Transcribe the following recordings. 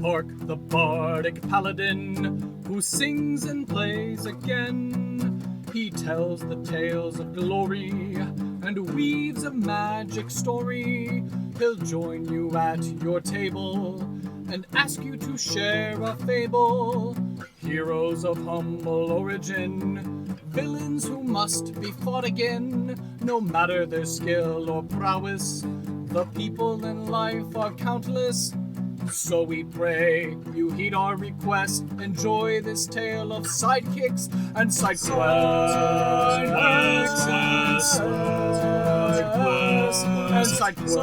Hark the bardic paladin, who sings and plays again. He tells the tales of glory and weaves a magic story. He'll join you at your table and ask you to share a fable. Heroes of humble origin, villains who must be fought again. No matter their skill or prowess, the people in life are countless. So we pray you heed our request. Enjoy this tale of sidekicks and sidequests. And sidequests.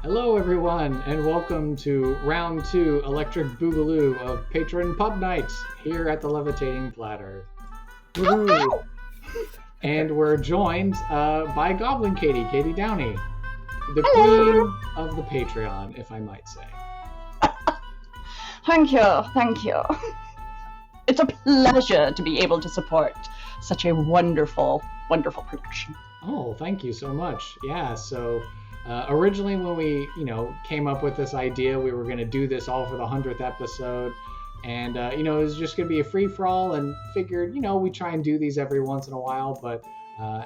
Hello everyone, and welcome to round 2 Electric Boogaloo of Patron Pub Nights here at the Levitating Platter. Woohoo! And we're joined by Goblin Katie Downey, the queen of the Patreon, if I might say. Thank you. It's a pleasure to be able to support such a wonderful, wonderful production. Oh, thank you so much. Yeah, so originally when we, came up with this idea, we were going to do this all for the 100th episode. And, it was just going to be a free-for-all, and figured, we try and do these every once in a while. But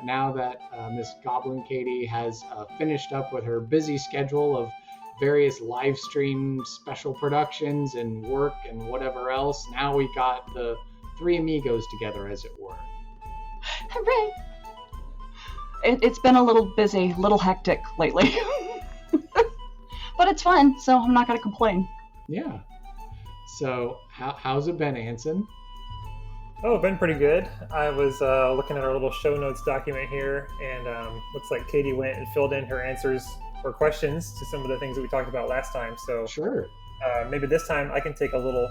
now that Miss Goblin Katie has finished up with her busy schedule of various live stream special productions and work and whatever else, now we got the three amigos together, as it were. Hooray! It's been a little busy, a little hectic lately. But it's fun, so I'm not going to complain. Yeah. So, how's it been, Anson? Oh, been pretty good. I was looking at our little show notes document here, and looks like Katie went and filled in her answers or questions to some of the things that we talked about last time. So sure. Maybe this time I can take a little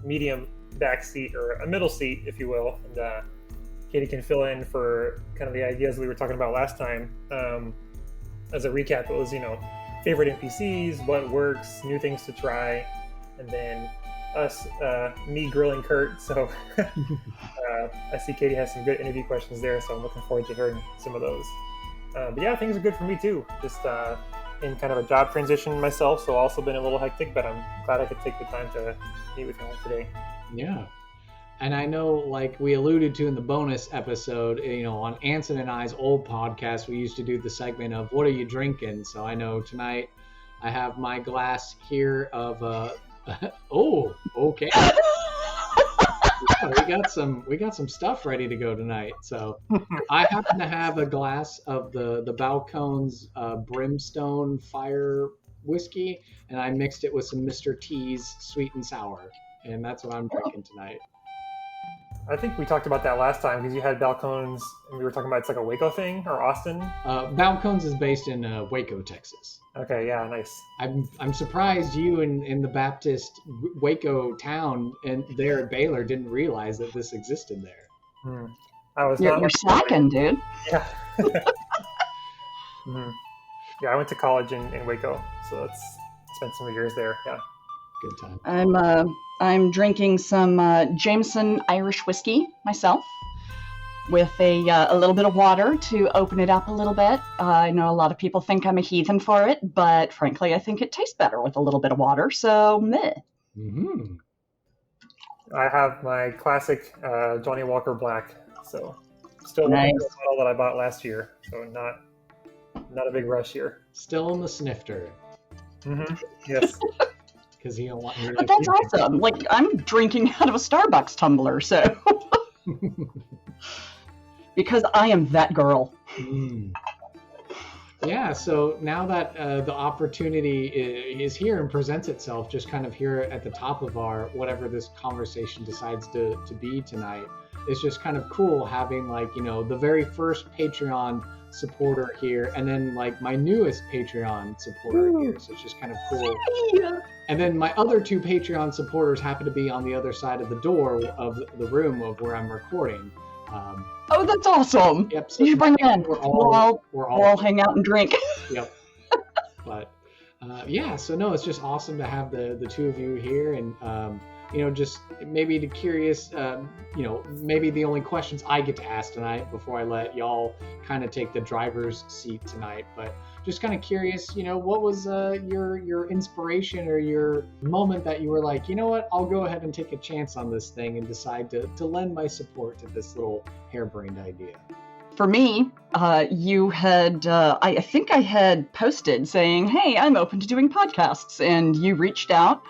medium back seat, or a middle seat, if you will, and Katie can fill in for kind of the ideas we were talking about last time. As a recap, it was, favorite NPCs, what works, new things to try, and then me grilling Kurt. So I see Katie has some good interview questions there, so I'm looking forward to hearing some of those. But yeah, things are good for me too. Just in kind of a job transition myself, so also been a little hectic, but I'm glad I could take the time to meet with you all today. Yeah. And I know, like we alluded to in the bonus episode, on Anson and I's old podcast, we used to do the segment of what are you drinking? So I know tonight I have my glass here of oh, okay. Yeah, we got some stuff ready to go tonight. So I happen to have a glass of the Balcones Brimstone Fire whiskey, and I mixed it with some Mr. T's Sweet and Sour, and that's what I'm drinking tonight. I think we talked about that last time because you had Balcones, and we were talking about it's like a Waco thing, or Austin. Balcones is based in Waco, Texas. Okay, yeah, nice. I'm surprised you in the Baptist Waco town and there at Baylor didn't realize that this existed there. You're slacking, dude. Yeah. Yeah, I went to college in Waco, so spent some years there. Yeah. Good time. I'm drinking some Jameson Irish whiskey myself, with a little bit of water to open it up a little bit. I know a lot of people think I'm a heathen for it, but frankly, I think it tastes better with a little bit of water, so meh. Mm-hmm. I have my classic Johnny Walker Black, so still nice. The bottle that I bought last year, so not a big rush here. Still in the snifter. Mm-hmm. Yes. Because he don't want me to. But that's awesome. Like, I'm drinking out of a Starbucks tumbler, so. Because I am that girl. Yeah, so now that the opportunity is here and presents itself just kind of here at the top of our whatever this conversation decides to be tonight, it's just kind of cool having the very first Patreon supporter here, and then my newest Patreon supporter here, so it's just kind of cool. Yeah. And then my other two Patreon supporters happen to be on the other side of the door of the room of where I'm recording. Oh, that's awesome. Yep. So you should bring them in. We'll all hang out and drink. Yep. But So no, it's just awesome to have the two of you here, and just maybe curious, maybe the only questions I get to ask tonight before I let y'all kind of take the driver's seat tonight, but just kind of curious, what was your inspiration or your moment that you were like, you know what, I'll go ahead and take a chance on this thing and decide to lend my support to this little harebrained idea? For me, you had, I think I had posted saying, hey, I'm open to doing podcasts. And you reached out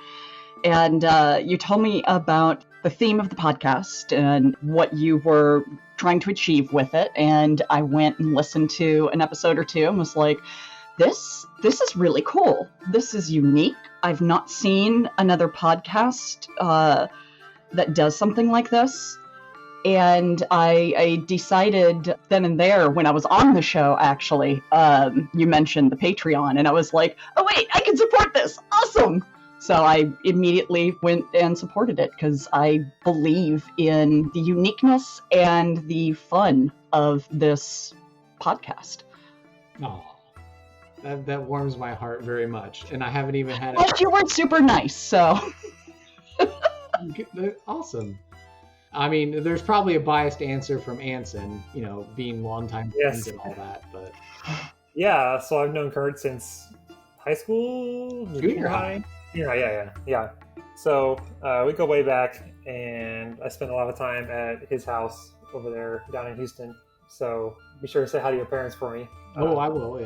and you told me about the theme of the podcast and what you were trying to achieve with it. And I went and listened to an episode or two and was like, this is really cool. This is unique. I've not seen another podcast that does something like this. And I decided then and there when I was on the show, actually, you mentioned the Patreon, and I was like, oh, wait, I can support this. Awesome. So I immediately went and supported it because I believe in the uniqueness and the fun of this podcast. Oh, that warms my heart very much. And I haven't even had it. Well, you weren't super nice, so. Awesome. I mean, there's probably a biased answer from Anson, being longtime friends and all that, but... Yeah, so I've known Kurt since high school? Junior high. Yeah. So we go way back, and I spent a lot of time at his house over there down in Houston. So be sure to say hi to your parents for me. Oh, I will,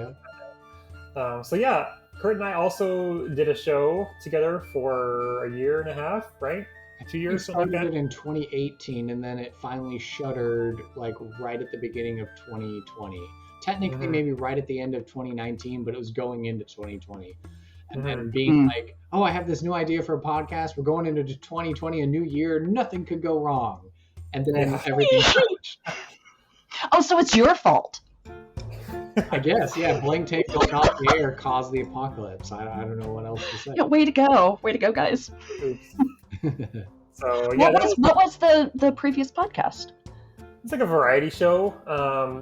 yeah. Kurt and I also did a show together for a year and a half, right? 2 years, we something started like that. it in 2018, and then it finally shuttered like right at the beginning of 2020. Technically, maybe right at the end of 2019, but it was going into 2020. And then being like, oh, I have this new idea for a podcast. We're going into 2020, a new year. Nothing could go wrong. And then everything changed. Oh, so it's your fault. I guess, yeah. Blank tape going off the air caused the apocalypse. I don't know what else to say. Yeah, way to go, guys. Oops. So yeah, what was the previous podcast? It's like a variety show.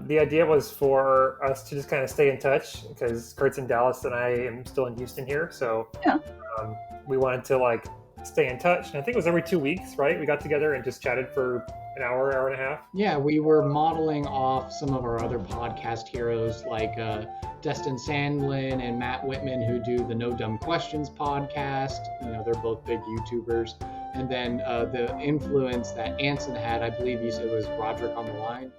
The idea was for us to just kind of stay in touch because Kurt's in Dallas and I am still in Houston here. So we wanted to stay in touch. And I think it was every 2 weeks, right? We got together and just chatted for an hour and a half. Yeah, we were modeling off some of our other podcast heroes like Destin Sandlin and Matt Whitman, who do the No Dumb Questions podcast. They're both big YouTubers. And then the influence that Anson had, I believe you said was Roderick on the Line.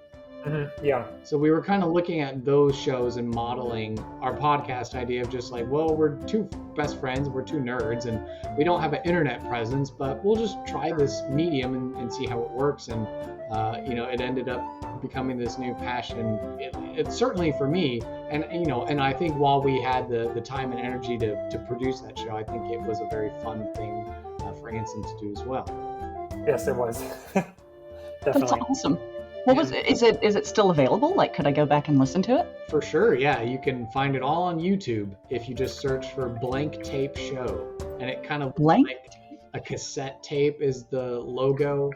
Mm-hmm. Yeah. So we were kind of looking at those shows and modeling our podcast idea of just like, well, we're two best friends, we're two nerds, and we don't have an internet presence, but we'll just try this medium and see how it works. And, it ended up becoming this new passion. It's certainly for me. And, and I think while we had the time and energy to produce that show, I think it was a very fun thing for Anson to do as well. Yes, it was. Definitely. That's awesome. What was it? Is it still available? Could I go back and listen to it? For sure, yeah. You can find it all on YouTube if you just search for Blank Tape Show. And it kind of Blank? like a cassette tape is the logo.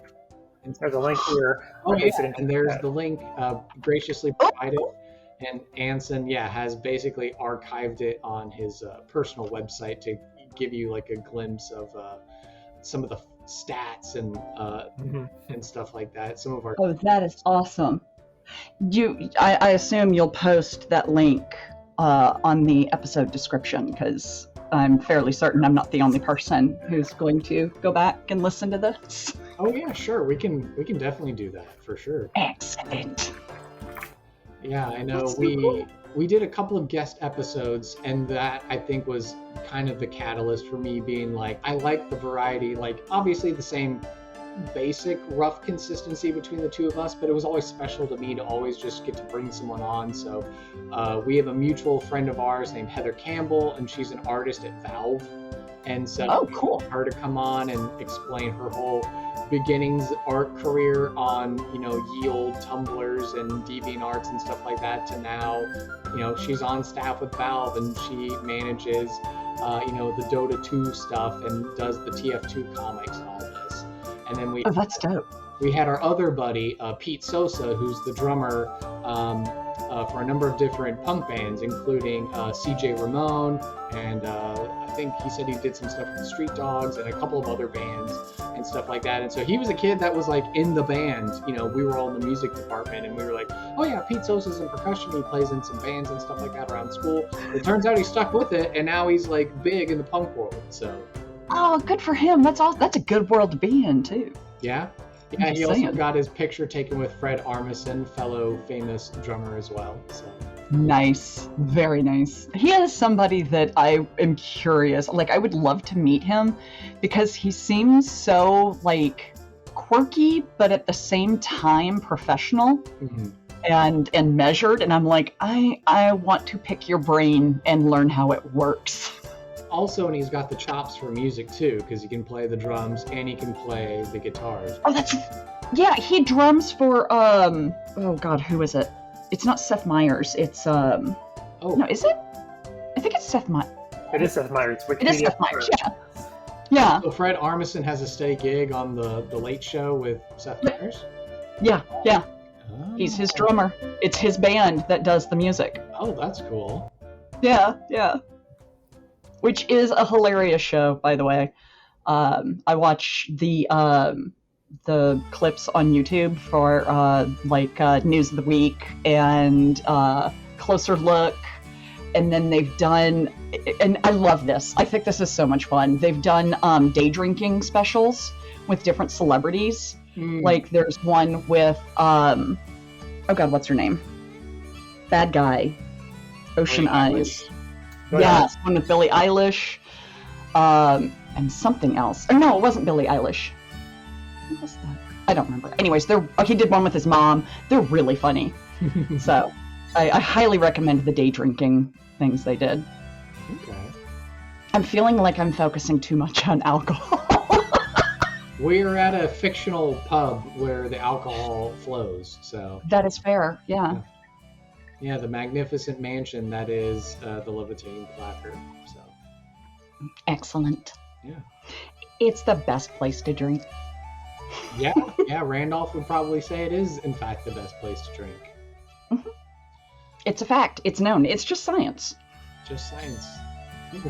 And There's a link here. Oh, yeah, and there's the link graciously provided. And Anson, has basically archived it on his personal website to give you like a glimpse of some of the stats and stuff like that. Some of our that is awesome. I assume you'll post that link on the episode description because I'm fairly certain I'm not the only person who's going to go back and listen to this. Oh yeah, sure. We can definitely do that for sure. Excellent. Yeah, I know. That's so cool. We did a couple of guest episodes, and that I think was kind of the catalyst for me being like, I like the variety, obviously the same basic rough consistency between the two of us, but it was always special to me to always just get to bring someone on. So we have a mutual friend of ours named Heather Campbell, and she's an artist at Valve. And so cool. her to come on and explain her whole beginnings art career on, ye old Tumblrs and DeviantArts and stuff like that to now, she's on staff with Valve and she manages, the Dota 2 stuff and does the TF2 comics and all this. And then that's dope. We had our other buddy, Pete Sosa, who's the drummer for a number of different punk bands, including CJ Ramone, and I think he said he did some stuff with the Street Dogs and a couple of other bands and stuff like that. And so he was a kid that was like in the band. You know, we were all in the music department, and we were like, oh yeah, Pete Sosa's in percussion. He plays in some bands and stuff like that around school. It turns out he stuck with it, and now he's like big in the punk world. So. Oh, good for him. That's a good world to be in too. Yeah. Yeah, he also got his picture taken with Fred Armisen, fellow famous drummer as well. So. Nice. Very nice. He is somebody that I am curious. Like, I would love to meet him because he seems so, like, quirky, but at the same time professional and measured. And I'm like, I want to pick your brain and learn how it works. Also, and he's got the chops for music too, because he can play the drums and he can play the guitars. Oh, yeah, he drums for oh god, who is it? It's not Seth Meyers. It's no, is it? I think it's Seth Meyers. It is Seth Meyers. It is Seth Meyers. Yeah. So Fred Armisen has a steady gig on the Late Show with Seth Meyers. Yeah. Oh. He's his drummer. It's his band that does the music. Oh, that's cool. Yeah. Which is a hilarious show, by the way. I watch the clips on YouTube for News of the Week and Closer Look, and then they've done, and I love this. I think this is so much fun. They've done day drinking specials with different celebrities. Like there's one with oh god, what's her name? Bad guy, Ocean Eyes. Yeah, one with Billie Eilish, and something else. Or no, it wasn't Billie Eilish. What was that? I don't remember. Anyways, he did one with his mom. They're really funny. So, I highly recommend the day drinking things they did. Okay. I'm feeling like I'm focusing too much on alcohol. We're at a fictional pub where the alcohol flows, so. That is fair, yeah. Yeah, the magnificent mansion that is the Levitating Placard. So. Excellent. Yeah. It's the best place to drink. Yeah. Randolph would probably say it is, in fact, the best place to drink. Mm-hmm. It's a fact. It's known. It's just science. Just science.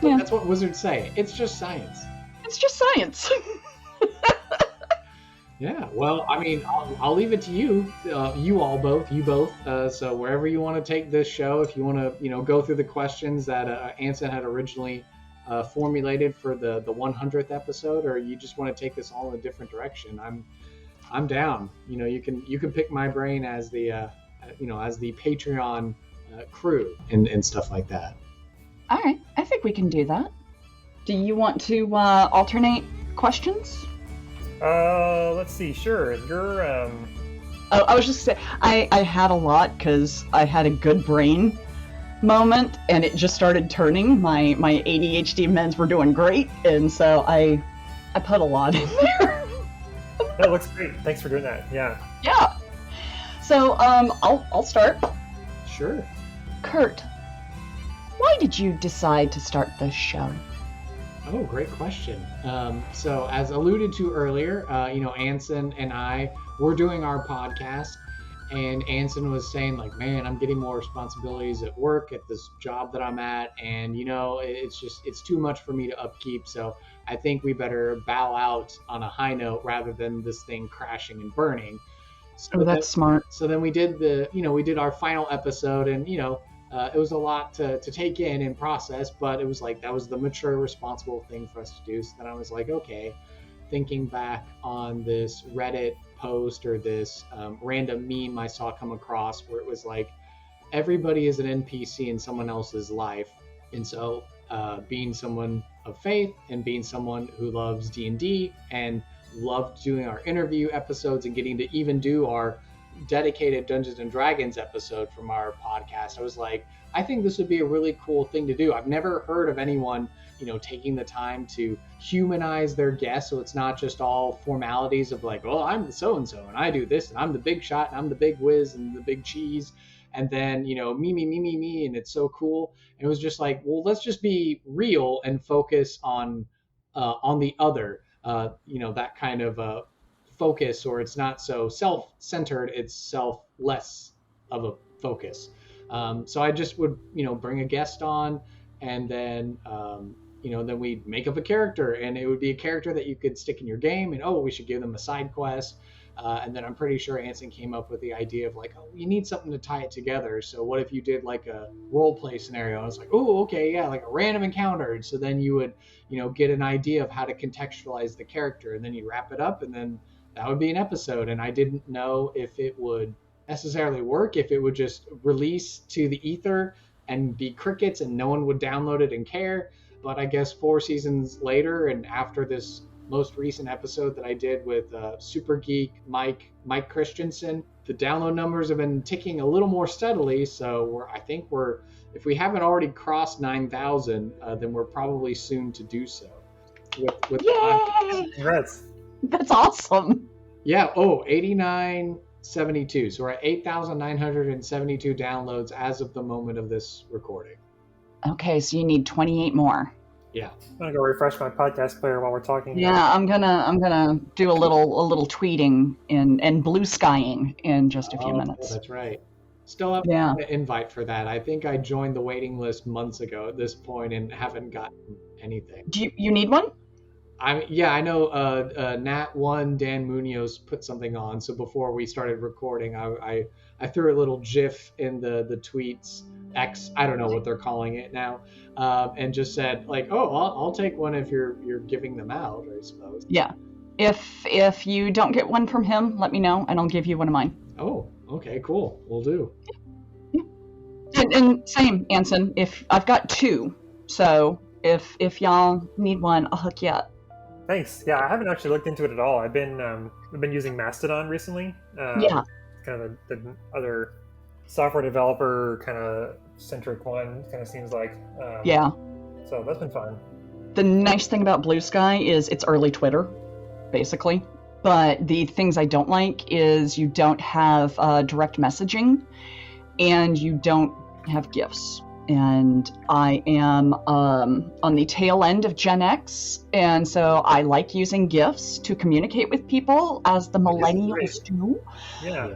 Yeah. That's what wizards say. It's just science. It's just science. Yeah, well, I mean, I'll leave it to you, you both. So wherever you want to take this show, if you want to, go through the questions that Anson had originally formulated for the 100th episode, or you just want to take this all in a different direction, I'm down. You can pick my brain as the as the Patreon crew and stuff like that. All right, I think we can do that. Do you want to alternate questions? Let's see. Sure. You're, Oh, I was just saying, I had a lot because I had a good brain moment, and it just started turning. My ADHD meds were doing great, and so I put a lot in there. That looks great. Thanks for doing that. Yeah. Yeah. So, I'll start. Sure. Kurt, why did you decide to start this show? Oh, great question. So as alluded to earlier, Anson and I were doing our podcast, and Anson was saying like, man, I'm getting more responsibilities at work at this job that I'm at. And, it's too much for me to upkeep. So I think we better bow out on a high note rather than this thing crashing and burning. So that's smart. So then we did we did our final episode, and, it was a lot to take in and process, but it was like that was the mature, responsible thing for us to do. So then I was like, okay, thinking back on this Reddit post or this random meme I saw come across where it was like, everybody is an NPC in someone else's life. And so being someone of faith and being someone who loves D&D and loved doing our interview episodes and getting to even do our dedicated Dungeons and Dragons episode from our podcast, I was like, I think this would be a really cool thing to do. I've never heard of anyone, taking the time to humanize their guests, so it's not just all formalities of like, oh, I'm the so-and-so and I do this and I'm the big shot and I'm the big whiz and the big cheese, and then me, and it's so cool. And it was just like, well, let's just be real and focus on the other, that kind of focus, or it's not so self-centered, it's selfless of a focus. So I just would, bring a guest on, and then, then we'd make up a character, and it would be a character that you could stick in your game, and, we should give them a side quest. And then I'm pretty sure Anson came up with the idea of like, you need something to tie it together. So what if you did like a role play scenario? I was like, okay, yeah, like a random encounter. So then you would, get an idea of how to contextualize the character, and then you wrap it up, and then that would be an episode. And I didn't know if it would necessarily work, if it would just release to the ether and be crickets and no one would download it and care. But I guess 4 seasons later, and after this most recent episode that I did with Super Geek Mike Christensen, the download numbers have been ticking a little more steadily. So I think if we haven't already crossed 9,000, then we're probably soon to do so. Yay! Congrats. That's awesome. Yeah. 8972. So we're at 8,972 downloads as of the moment of this recording. Okay, so you need 28 more. Yeah. I'm gonna go refresh my podcast player while we're talking. Yeah, I'm gonna do a little tweeting and blue skying in just a few minutes. That's right. Still have an invite for that. I think I joined the waiting list months ago at this point and haven't gotten anything. Do you need one? I know Nat1 Dan Munoz put something on. So before we started recording, I threw a little GIF in the tweets X, I don't know what they're calling it now, and just said like, I'll take one if you're giving them out, I suppose. Yeah. If you don't get one from him, let me know and I'll give you one of mine. Oh, okay, cool. Will do. Yeah. And same, Anson. If I've got 2, so if y'all need one, I'll hook you up. Thanks. Yeah, I haven't actually looked into it at all. I've been using Mastodon recently. Yeah. Kind of the other software developer kind of centric one. Kind of seems like. Yeah. So that's been fun. The nice thing about Blue Sky is it's early Twitter, basically. But the things I don't like is you don't have direct messaging, and you don't have GIFs. And I am on the tail end of Gen X, and so I like using GIFs to communicate with people, as the millennials do. Yeah.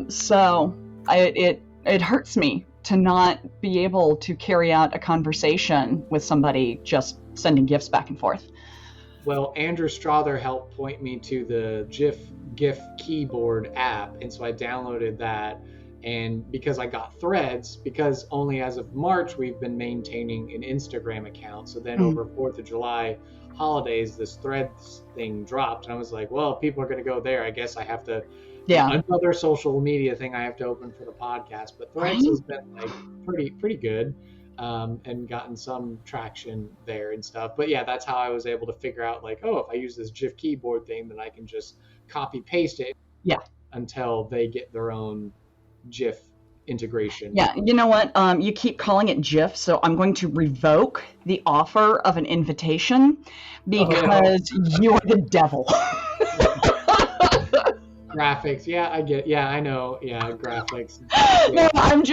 So it hurts me to not be able to carry out a conversation with somebody just sending GIFs back and forth. Well, Andrew Strother helped point me to the GIF keyboard app, and so I downloaded that. And because I got Threads, because only as of March we've been maintaining an Instagram account. So then over 4th of July holidays, this Threads thing dropped. And I was like, well, if people are going to go there, I guess I have to, another social media thing I have to open for the podcast. But Threads has been like pretty good, and gotten some traction there and stuff. But yeah, that's how I was able to figure out like, if I use this GIF keyboard thing, then I can just copy paste it until they get their own GIF integration. Yeah, you know what? You keep calling it GIF, so I'm going to revoke the offer of an invitation because you're the devil. Graphics, yeah, I get. Yeah, I know. Yeah, graphics. No, I'm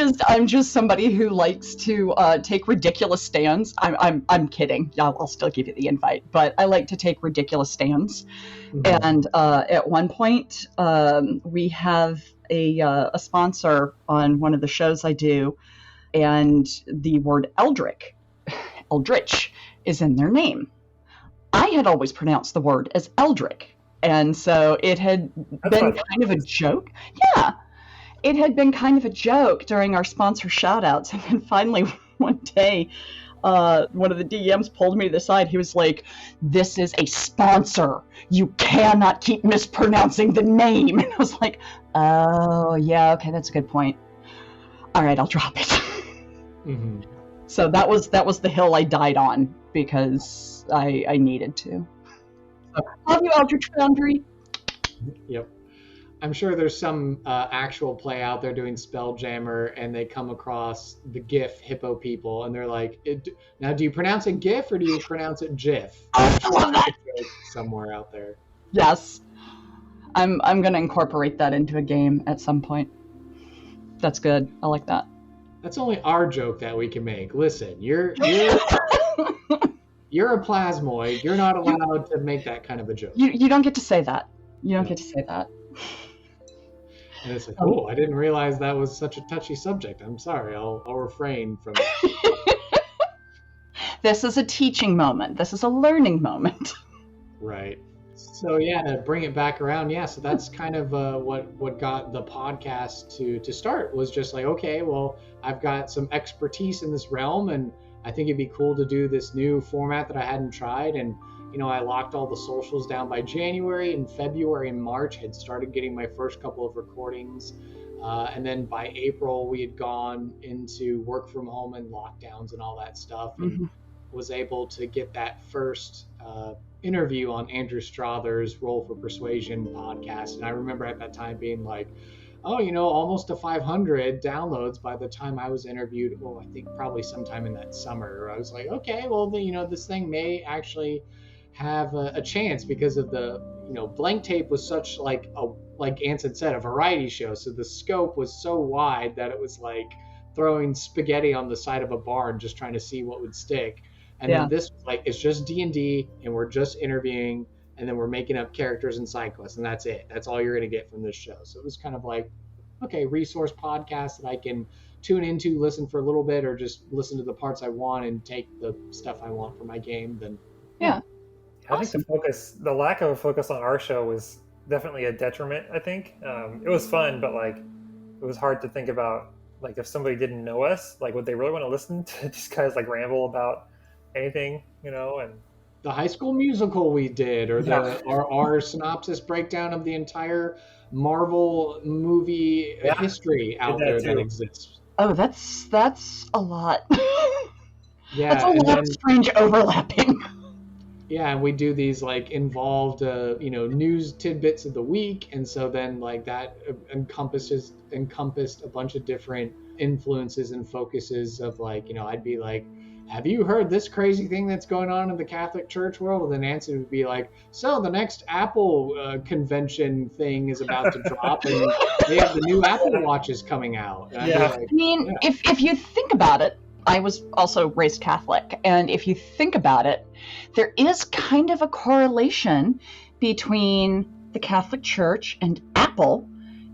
just somebody who likes to take ridiculous stands. I'm kidding. I'll still give you the invite, but I like to take ridiculous stands. Mm-hmm. And at one point, we have a sponsor on one of the shows I do, and the word Eldritch is in their name. I had always pronounced the word as Eldritch. And so it had been kind of a joke. Yeah, it had been kind of a joke during our sponsor shout-outs. And then finally one day, one of the DMs pulled me to the side. He was like, "This is a sponsor. You cannot keep mispronouncing the name." And I was like, "Oh, yeah, okay, that's a good point. All right, I'll drop it." Mm-hmm. So that was the hill I died on because I needed to. Love you, Eldritch Foundry. Yep. I'm sure there's some actual play out there doing Spelljammer, and they come across the GIF hippo people, and they're like, now do you pronounce it GIF or do you pronounce it GIF? I love that. Somewhere out there. Yes. I'm going to incorporate that into a game at some point. That's good. I like that. That's only our joke that we can make. Listen, you're you're a plasmoid. You're not allowed to make that kind of a joke. You don't get to say that. You don't get to say that. And it's like, oh, I didn't realize that was such a touchy subject. I'm sorry. I'll refrain from. This is a teaching moment. This is a learning moment. Right. So yeah, to bring it back around, yeah. So that's kind of what got the podcast to start, was just like, okay, well, I've got some expertise in this realm, and I think it'd be cool to do this new format that I hadn't tried. And I locked all the socials down by January. In February and March, had started getting my first couple of recordings, and then by April we had gone into work from home and lockdowns and all that stuff, and was able to get that first interview on Andrew Strother's Rolle for Persuasion podcast. And I remember at that time being like, oh, almost to 500 downloads by the time I was interviewed. Well, I think probably sometime in that summer. I was like, okay, well, this thing may actually have a chance, because of the, Blank Tape was such like Anson said, a variety show. So the scope was so wide that it was like throwing spaghetti on the side of a barn, just trying to see what would stick. And then this was like, it's just D&D, and we're just interviewing, and then we're making up characters and side quests, and that's it. That's all you're going to get from this show. So it was kind of like, okay, resource podcast that I can tune into, listen for a little bit, or just listen to the parts I want and take the stuff I want for my game. Then I think the lack of a focus on our show was definitely a detriment, I think. It was fun, but like, it was hard to think about, like, if somebody didn't know us, like, would they really want to listen to these guys like ramble about anything, and the High School Musical we did, or our synopsis breakdown of the entire Marvel movie history out there that exists. Oh, that's a lot. Yeah, that's a lot of strange overlapping. Yeah, and we do these like involved, news tidbits of the week, and so then like that encompassed a bunch of different influences and focuses of like, I'd be like, have you heard this crazy thing that's going on in the Catholic Church world? And then Anson would be like, so the next Apple convention thing is about to drop, and they have the new Apple Watches coming out. And if you think about it, I was also raised Catholic, and if you think about it, there is kind of a correlation between the Catholic Church and Apple,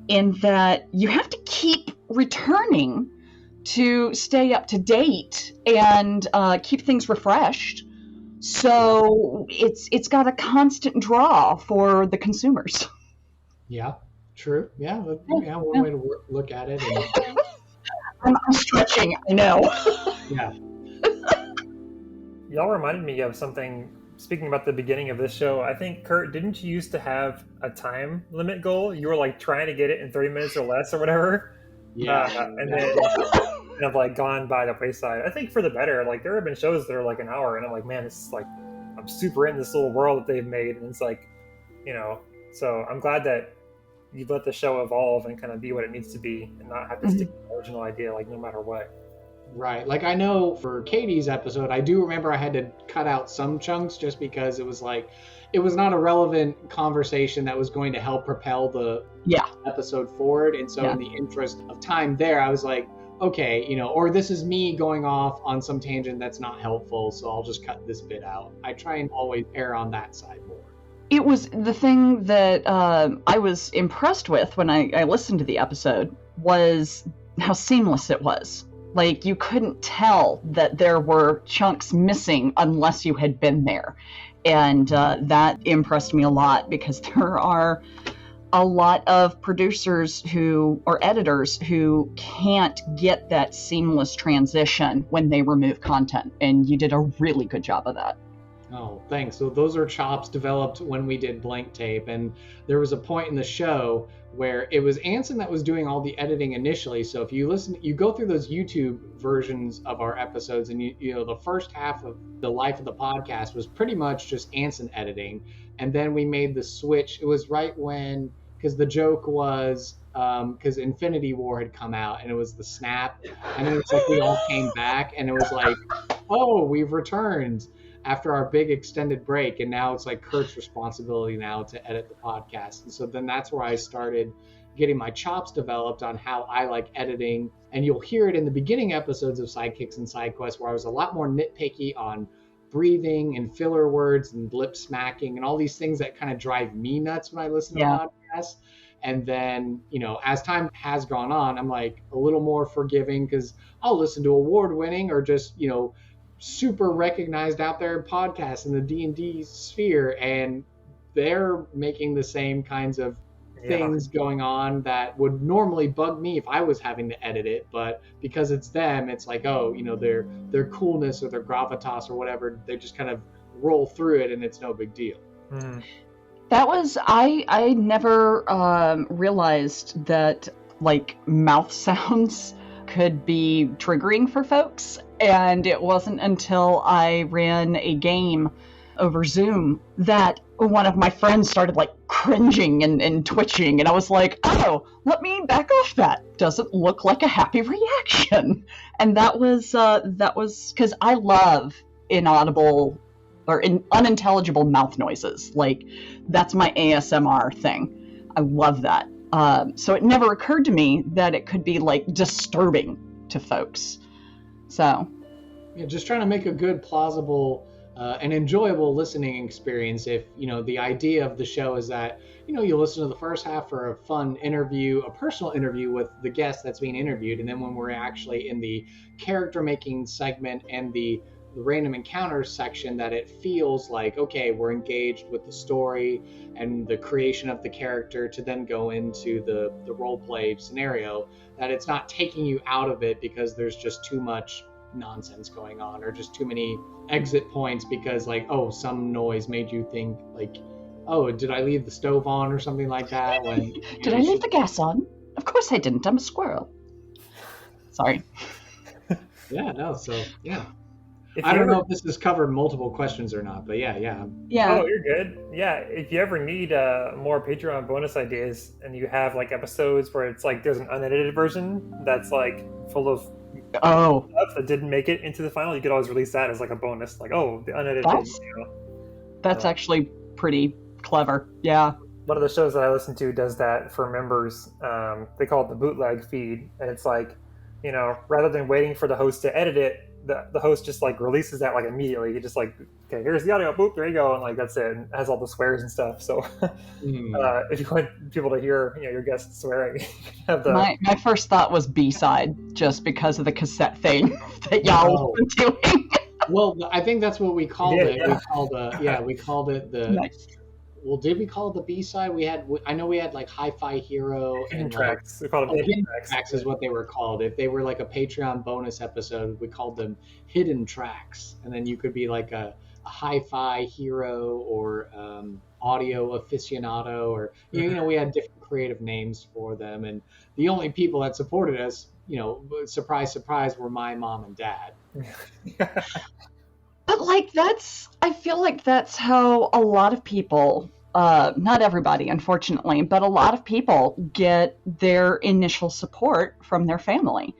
in that you have to keep returning to stay up to date and keep things refreshed. So it's got a constant draw for the consumers. Yeah, true. Yeah, one way to look at it. And... I'm stretching, I know. Yeah. Y'all reminded me of something, speaking about the beginning of this show. I think, Kurt, didn't you used to have a time limit goal? You were like trying to get it in 30 minutes or less or whatever. Yeah. And then have like gone by the wayside. I think for the better. Like, there have been shows that are like an hour, and I'm like, man, this is like, I'm super in this little world that they've made, and it's like, so I'm glad that you let the show evolve and kind of be what it needs to be, and not have to stick to the original idea, like, no matter what. Right. Like, I know for Katie's episode, I do remember I had to cut out some chunks just because it was like, it was not a relevant conversation that was going to help propel the episode forward. And so in the interest of time there, I was like, okay, or this is me going off on some tangent that's not helpful, so I'll just cut this bit out. I try and always err on that side more. It was the thing that I was impressed with when I listened to the episode, was how seamless it was. Like, you couldn't tell that there were chunks missing unless you had been there. And that impressed me a lot, because there are a lot of producers or editors who can't get that seamless transition when they remove content. And you did a really good job of that. Oh, thanks. So those are chops developed when we did Blank Tape. And there was a point in the show where it was Anson that was doing all the editing initially. So if you listen, you go through those YouTube versions of our episodes, and the first half of the life of the podcast was pretty much just Anson editing. And then we made the switch. It was right when, because the joke was, because Infinity War had come out, and it was the snap. And then it's like we all came back, and it was like, oh, we've returned after our big extended break, and now it's like Kurt's responsibility now to edit the podcast. And so then that's where I started getting my chops developed on how I like editing. And you'll hear it in the beginning episodes of Sidekicks and Sidequests, where I was a lot more nitpicky on breathing and filler words and lip smacking and all these things that kind of drive me nuts when I listen to podcasts. And then, as time has gone on, I'm like a little more forgiving because I'll listen to award-winning or just, super recognized out there podcasts in the D&D sphere, and they're making the same kinds of things going on that would normally bug me if I was having to edit it. But because it's them, it's like, their coolness or their gravitas or whatever, they just kind of roll through it and it's no big deal. That was, I never realized that like mouth sounds could be triggering for folks. And it wasn't until I ran a game over Zoom that one of my friends started like cringing and twitching. And I was like, oh, let me back off that. Doesn't look like a happy reaction. And that was because I love inaudible or unintelligible mouth noises. Like, that's my ASMR thing. I love that. So it never occurred to me that it could be like disturbing to folks. So, yeah, just trying to make a good, plausible, and enjoyable listening experience. If the idea of the show is that you listen to the first half for a fun interview, a personal interview with the guest that's being interviewed, and then when we're actually in the character making segment and the random encounters section, that it feels like, okay, we're engaged with the story and the creation of the character to then go into the role play scenario, that it's not taking you out of it because there's just too much nonsense going on or just too many exit points because like, oh, some noise made you think like, oh, did I leave the stove on or something like that? When did I leave the gas on? Of course I didn't. I'm a squirrel. Sorry. Yeah, no, so yeah. I don't know if this has covered multiple questions or not, but yeah. Oh, you're good. Yeah, if you ever need more Patreon bonus ideas and you have like episodes where it's like there's an unedited version that's like full of stuff that didn't make it into the final, you could always release that as like a bonus. Like, oh, the unedited. That's actually pretty clever. Yeah. One of the shows that I listen to does that for members. They call it the bootleg feed, and it's like, rather than waiting for the host to edit it, the host just like releases that like immediately. He just like, okay, here's the audio, boop, there you go, and like that's it, and it has all the swears and stuff. So if you want people to hear your guests swearing, you can have the... my first thought was B-side, just because of the cassette thing that y'all were doing. Well, I think that's what we called it. Yeah. We called it the... Nice. Well, did we call it the B-side? I know we had like Hi-Fi Hero and tracks. We called them hidden tracks is what they were called. If they were like a Patreon bonus episode, we called them hidden tracks. And then you could be like a Hi-Fi Hero or audio aficionado, or we had different creative names for them. And the only people that supported us, surprise, surprise, were my mom and dad. But like I feel like that's how a lot of people, not everybody, unfortunately, but a lot of people get their initial support from their family.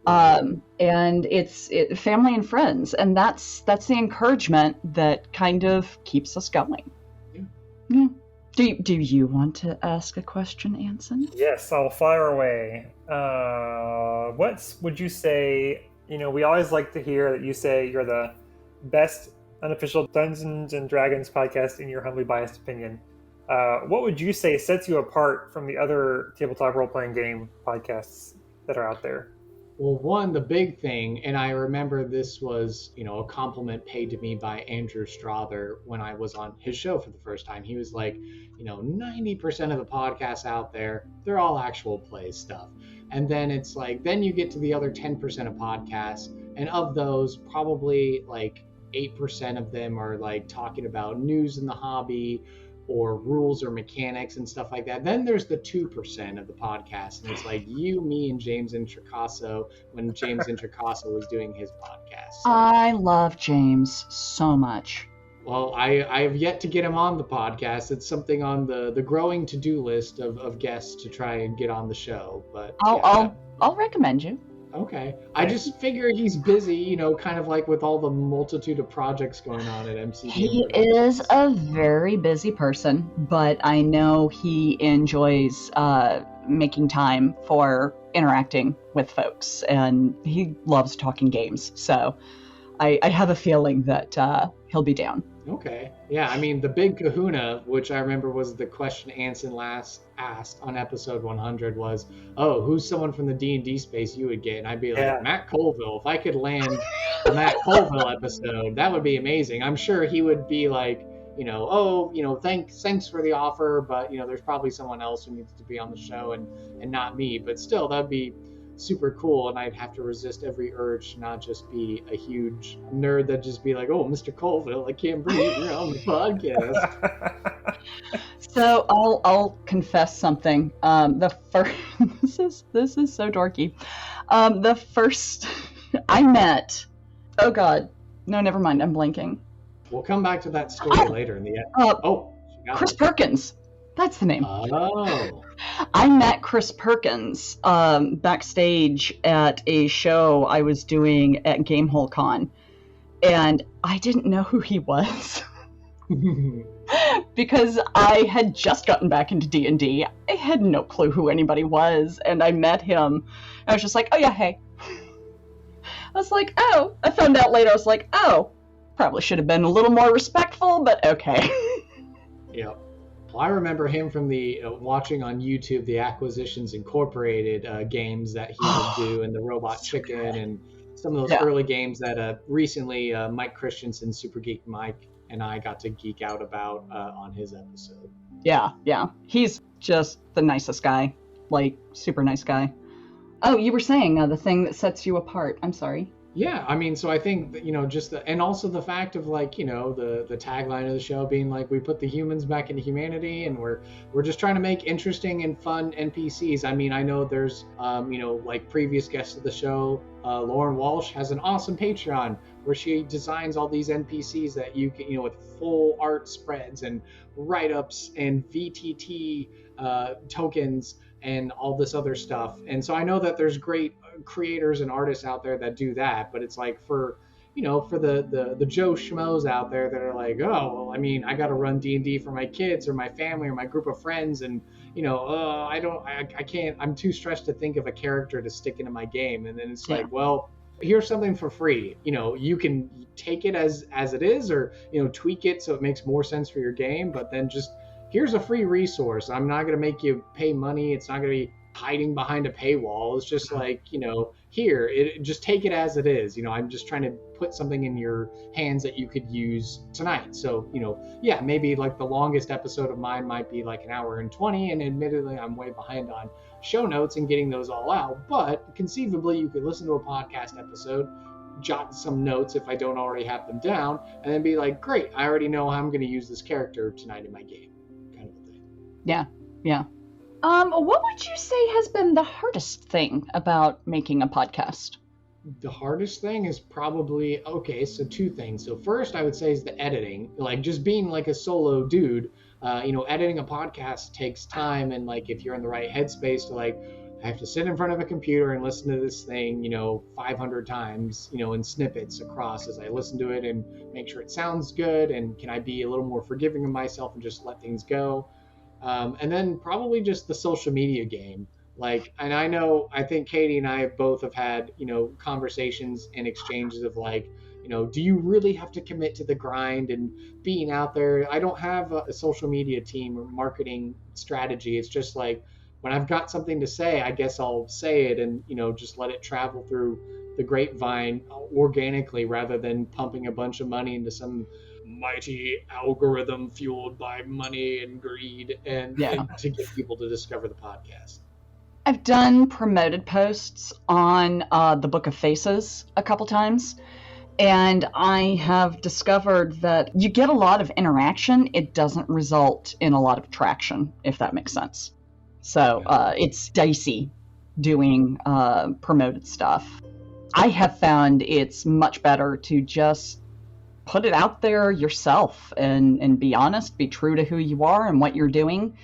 And it's family and friends. And that's the encouragement that kind of keeps us going. Yeah. Do you want to ask a question, Anson? Yes, I'll fire away. What would you say, we always like to hear that you say you're the best unofficial Dungeons and Dragons podcast in your humbly biased opinion. What would you say sets you apart from the other tabletop role-playing game podcasts that are out there? Well, one, the big thing, and I remember this was, a compliment paid to me by Andrew Strother when I was on his show for the first time. He was like, 90% of the podcasts out there, they're all actual play stuff. And then it's like, then you get to the other 10% of podcasts, and of those, probably like 8% of them are like talking about news in the hobby or rules or mechanics and stuff like that. Then there's the 2% of the podcast, and it's like you, me, and James Intricasso when James Intricasso was doing his podcast. So, I love James so much. Well, I have yet to get him on the podcast. It's something on the growing to-do list of guests to try and get on the show. But I'll recommend you. Okay. I just figure he's busy, kind of like with all the multitude of projects going on at MC. He is a very busy person, but I know he enjoys making time for interacting with folks, and he loves talking games. So I have a feeling that he'll be down. Okay. Yeah, I mean, the big kahuna, which I remember was the question Anson last asked on episode 100 was, oh, who's someone from the D&D space you would get? And I'd be like, Yeah. Matt Colville. If I could land a Matt Colville episode, that would be amazing. I'm sure he would be like, thanks for the offer, but, there's probably someone else who needs to be on the show and not me. But still, that'd be super cool, and I'd have to resist every urge to not just be a huge nerd that just be like, oh, Mr. Colville, I can't believe you're on the podcast. So I'll confess something. The first this is so dorky. The first I met. Oh God, no, never mind. I'm blanking. We'll come back to that story later in the end. Chris Perkins. That's the name. Oh. I met Chris Perkins backstage at a show I was doing at Gamehole Con, and I didn't know who he was because I had just gotten back into D&D. I had no clue who anybody was, and I met him. I was just like, oh yeah, hey. I was like, oh. I found out later, I was like, oh. Probably should have been a little more respectful, but okay. Yeah. Well, I remember him from the watching on YouTube the Acquisitions Incorporated games that he would do, and the Robot Chicken, and some of those early games that recently Mike Christensen, Super Geek Mike, and I got to geek out about on his episode. Yeah. He's just the nicest guy, like super nice guy. Oh, you were saying the thing that sets you apart. I'm sorry. Yeah, I mean, so I think that, and also the fact of the tagline of the show being like, we put the humans back into humanity, and we're just trying to make interesting and fun NPCs. I mean, I know there's previous guests of the show, Lauren Walsh has an awesome Patreon where she designs all these NPCs that you can, with full art spreads and write-ups and VTT tokens and all this other stuff. And so I know that there's great creators and artists out there that do that, but it's like for the Joe Schmoes out there that are like, oh, well, I mean, I got to run D&D for my kids or my family or my group of friends, and I can't, I'm too stressed to think of a character to stick into my game. And then it's like, well, here's something for free. You can take it as it is, or tweak it so it makes more sense for your game, but then just here's a free resource. I'm not going to make you pay money. It's not going to be hiding behind a paywall. It's just like, just take it as it is. I'm just trying to put something in your hands that you could use tonight. So, maybe like the longest episode of mine might be like 1 hour and 20, and admittedly I'm way behind on show notes and getting those all out, but conceivably you could listen to a podcast episode, jot some notes if I don't already have them down, and then be like, great, I already know how I'm going to use this character tonight in my game, kind of a thing. Yeah. What would you say has been the hardest thing about making a podcast? The hardest thing is probably, so 2 things. So first I would say is the editing, like just being like a solo dude, editing a podcast takes time. And like, if you're in the right headspace to like, I have to sit in front of a computer and listen to this thing, 500 times, in snippets across as I listen to it and make sure it sounds good. And can I be a little more forgiving of myself and just let things go? And then probably just the social media game. Like, and I think Katie and I both have had, conversations and exchanges of like, do you really have to commit to the grind and being out there? I don't have a social media team or marketing strategy. It's just like, when I've got something to say, I guess I'll say it and, just let it travel through the grapevine organically rather than pumping a bunch of money into some mighty algorithm fueled by money and greed and to get people to discover the podcast. I've done promoted posts on the Book of Faces a couple times, and I have discovered that you get a lot of interaction. It doesn't result in a lot of traction, if that makes sense. So it's dicey doing promoted stuff. I have found it's much better to just put it out there yourself and be honest, be true to who you are and what you're doing,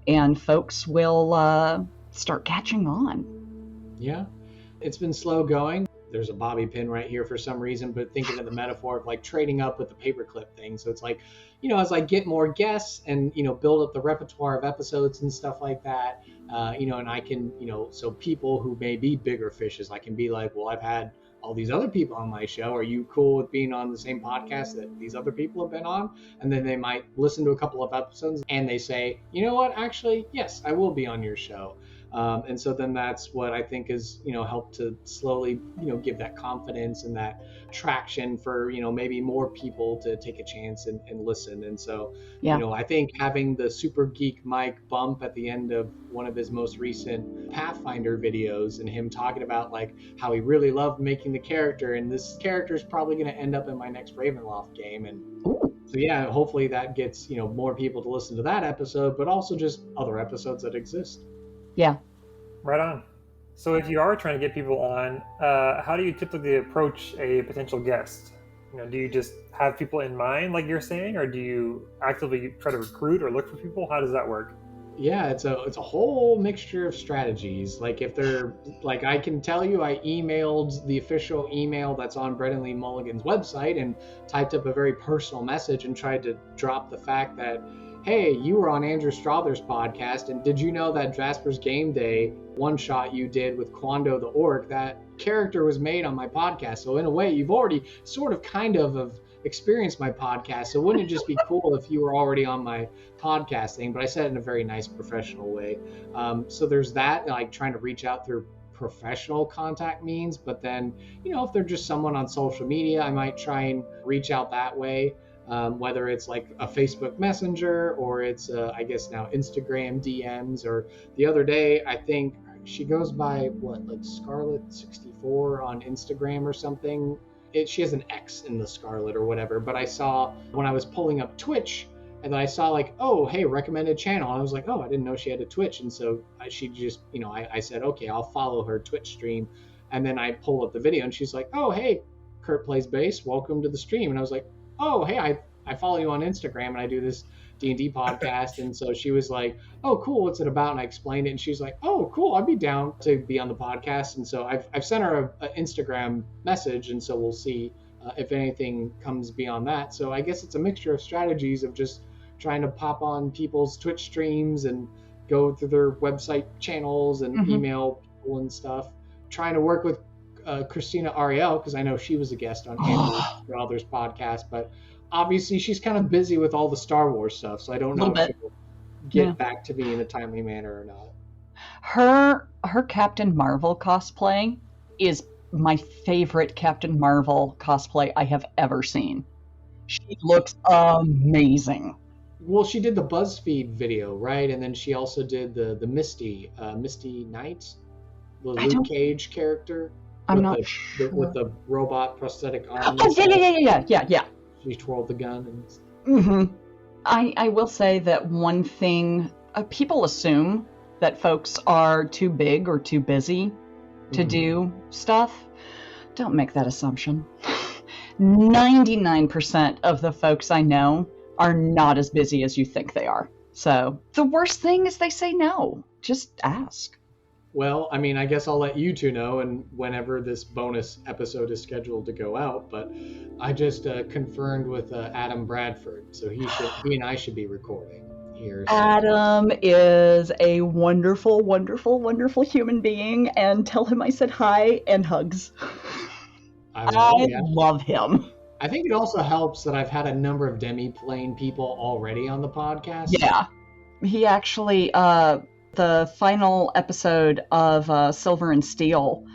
and folks will start catching on. Yeah, it's been slow going. There's a bobby pin right here for some reason, but thinking of the metaphor of like trading up with the paperclip thing. So it's like, as I get more guests and, build up the repertoire of episodes and stuff like that, and I can, so people who may be bigger fishes, I can be like, well, I've had all these other people on my show. Are you cool with being on the same podcast that these other people have been on? And then they might listen to a couple of episodes and they say, you know what, actually, yes, I will be on your show. And so then that's what I think is, helped to slowly, give that confidence and that traction for, maybe more people to take a chance and listen. And so, I think having the Super Geek Mike bump at the end of one of his most recent Pathfinder videos and him talking about like how he really loved making the character, and this character is probably going to end up in my next Ravenloft game. And so, yeah, hopefully that gets, more people to listen to that episode, but also just other episodes that exist. Yeah. Right on. So if you are trying to get people on, how do you typically approach a potential guest? Do you just have people in mind, like you're saying, or do you actively try to recruit or look for people? How does that work? Yeah, it's a whole mixture of strategies. Like if they're like, I can tell you, I emailed the official email that's on Brendan Lee Mulligan's website and typed up a very personal message and tried to drop the fact that, hey, you were on Andrew Strother's podcast, and did you know that Jasper's Game Day one-shot you did with Quando the Orc, that character was made on my podcast? So in a way, you've already sort of kind of experienced my podcast, so wouldn't it just be cool if you were already on my podcast thing? But I said it in a very nice professional way. So there's that, like trying to reach out through professional contact means, but then, if they're just someone on social media, I might try and reach out that way. Whether it's like a Facebook Messenger or it's, I guess now Instagram DMs, or the other day, I think she goes by like Scarlet64 on Instagram or something. She has an X in the Scarlet or whatever, but I saw when I was pulling up Twitch and then I saw like, oh, hey, recommended channel. And I was like, oh, I didn't know she had a Twitch. And so she just, I said, okay, I'll follow her Twitch stream. And then I pull up the video and she's like, oh, hey, Kurt Plays Bass, welcome to the stream. And I was like, oh, hey, I follow you on Instagram and I do this D&D podcast. And so she was like, oh, cool, what's it about? And I explained it. And she's like, oh, cool, I'd be down to be on the podcast. And so I've sent her an Instagram message. And so we'll see if anything comes beyond that. So I guess it's a mixture of strategies of just trying to pop on people's Twitch streams and go through their website channels and email people and stuff. Trying to work with Christina Ariel, because I know she was a guest on Andrew Strother's podcast, but obviously she's kind of busy with all the Star Wars stuff, so I don't know if she'll get back to me in a timely manner or not. Her Captain Marvel cosplay is my favorite Captain Marvel cosplay I have ever seen. She looks amazing. Well, she did the BuzzFeed video, right? And then she also did the Misty Knight, the Luke Cage character. I'm not sure. With the robot prosthetic arm. Oh, yeah. She twirled the gun. And... I will say that one thing, people assume that folks are too big or too busy to do stuff. Don't make that assumption. 99% of the folks I know are not as busy as you think they are. So the worst thing is they say no. Just ask. Well, I mean, I guess I'll let you two know, and whenever this bonus episode is scheduled to go out. But I just confirmed with Adam Bradford, so he and I should be recording here. So. Adam is a wonderful, wonderful, wonderful human being, and tell him I said hi and hugs. I love him. I think it also helps that I've had a number of demi-plane people already on the podcast. Yeah, he actually. The final episode of Silver and Steel,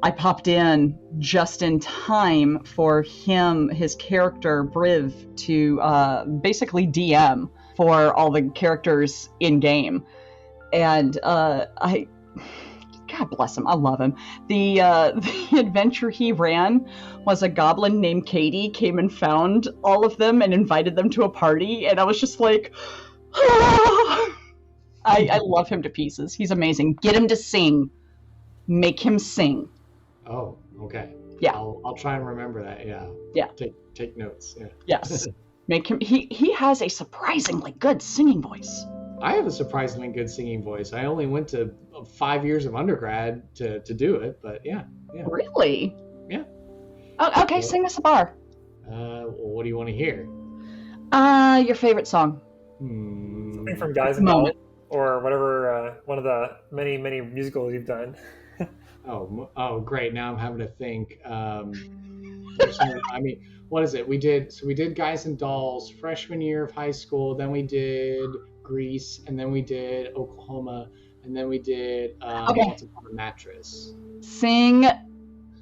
I popped in just in time for his character, Briv, to basically DM for all the characters in-game. And God bless him, I love him. The adventure he ran was a goblin named Katie came and found all of them and invited them to a party, and I was just like... I love him to pieces. He's amazing. Get him to sing. Make him sing. Oh, okay. Yeah. I'll try and remember that. Yeah. Yeah. Take notes. Yeah. Yes. Make him. He has a surprisingly good singing voice. I have a surprisingly good singing voice. I only went to 5 years of undergrad to do it, but yeah. Really? Yeah. Oh, okay. Sing us a bar. Well, what do you want to hear? Your favorite song. Something from Guys and Dolls. Or whatever, one of the many, many musicals you've done. Oh, great. Now I'm having to think. I mean, what is it? We did Guys and Dolls freshman year of high school. Then we did Grease, and then we did Oklahoma, and then we did Okay. Once Upon a Mattress. Sing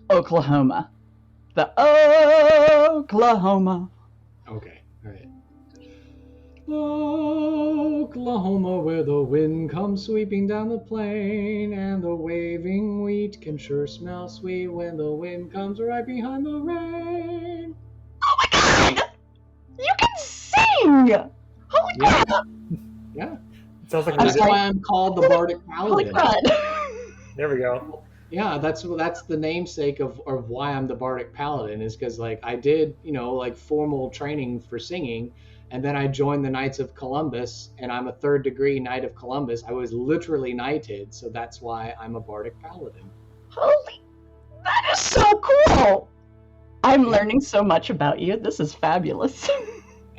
Oklahoma. The Oklahoma. Okay, all right. Oklahoma, where the wind comes sweeping down the plain, and the waving wheat can sure smell sweet when the wind comes right behind the rain. Oh my god! You can sing! Holy Yeah. crap! Yeah, It sounds like that's why I'm called the Bardic Holy Paladin. crud! there we go. Yeah, that's the namesake of why I'm the Bardic Paladin, is because like I did, like formal training for singing, and then I joined the Knights of Columbus, and I'm a 3rd degree Knight of Columbus. I was literally knighted, so that's why I'm a Bardic Paladin. Holy, that is so cool! I'm learning so much about you. This is fabulous.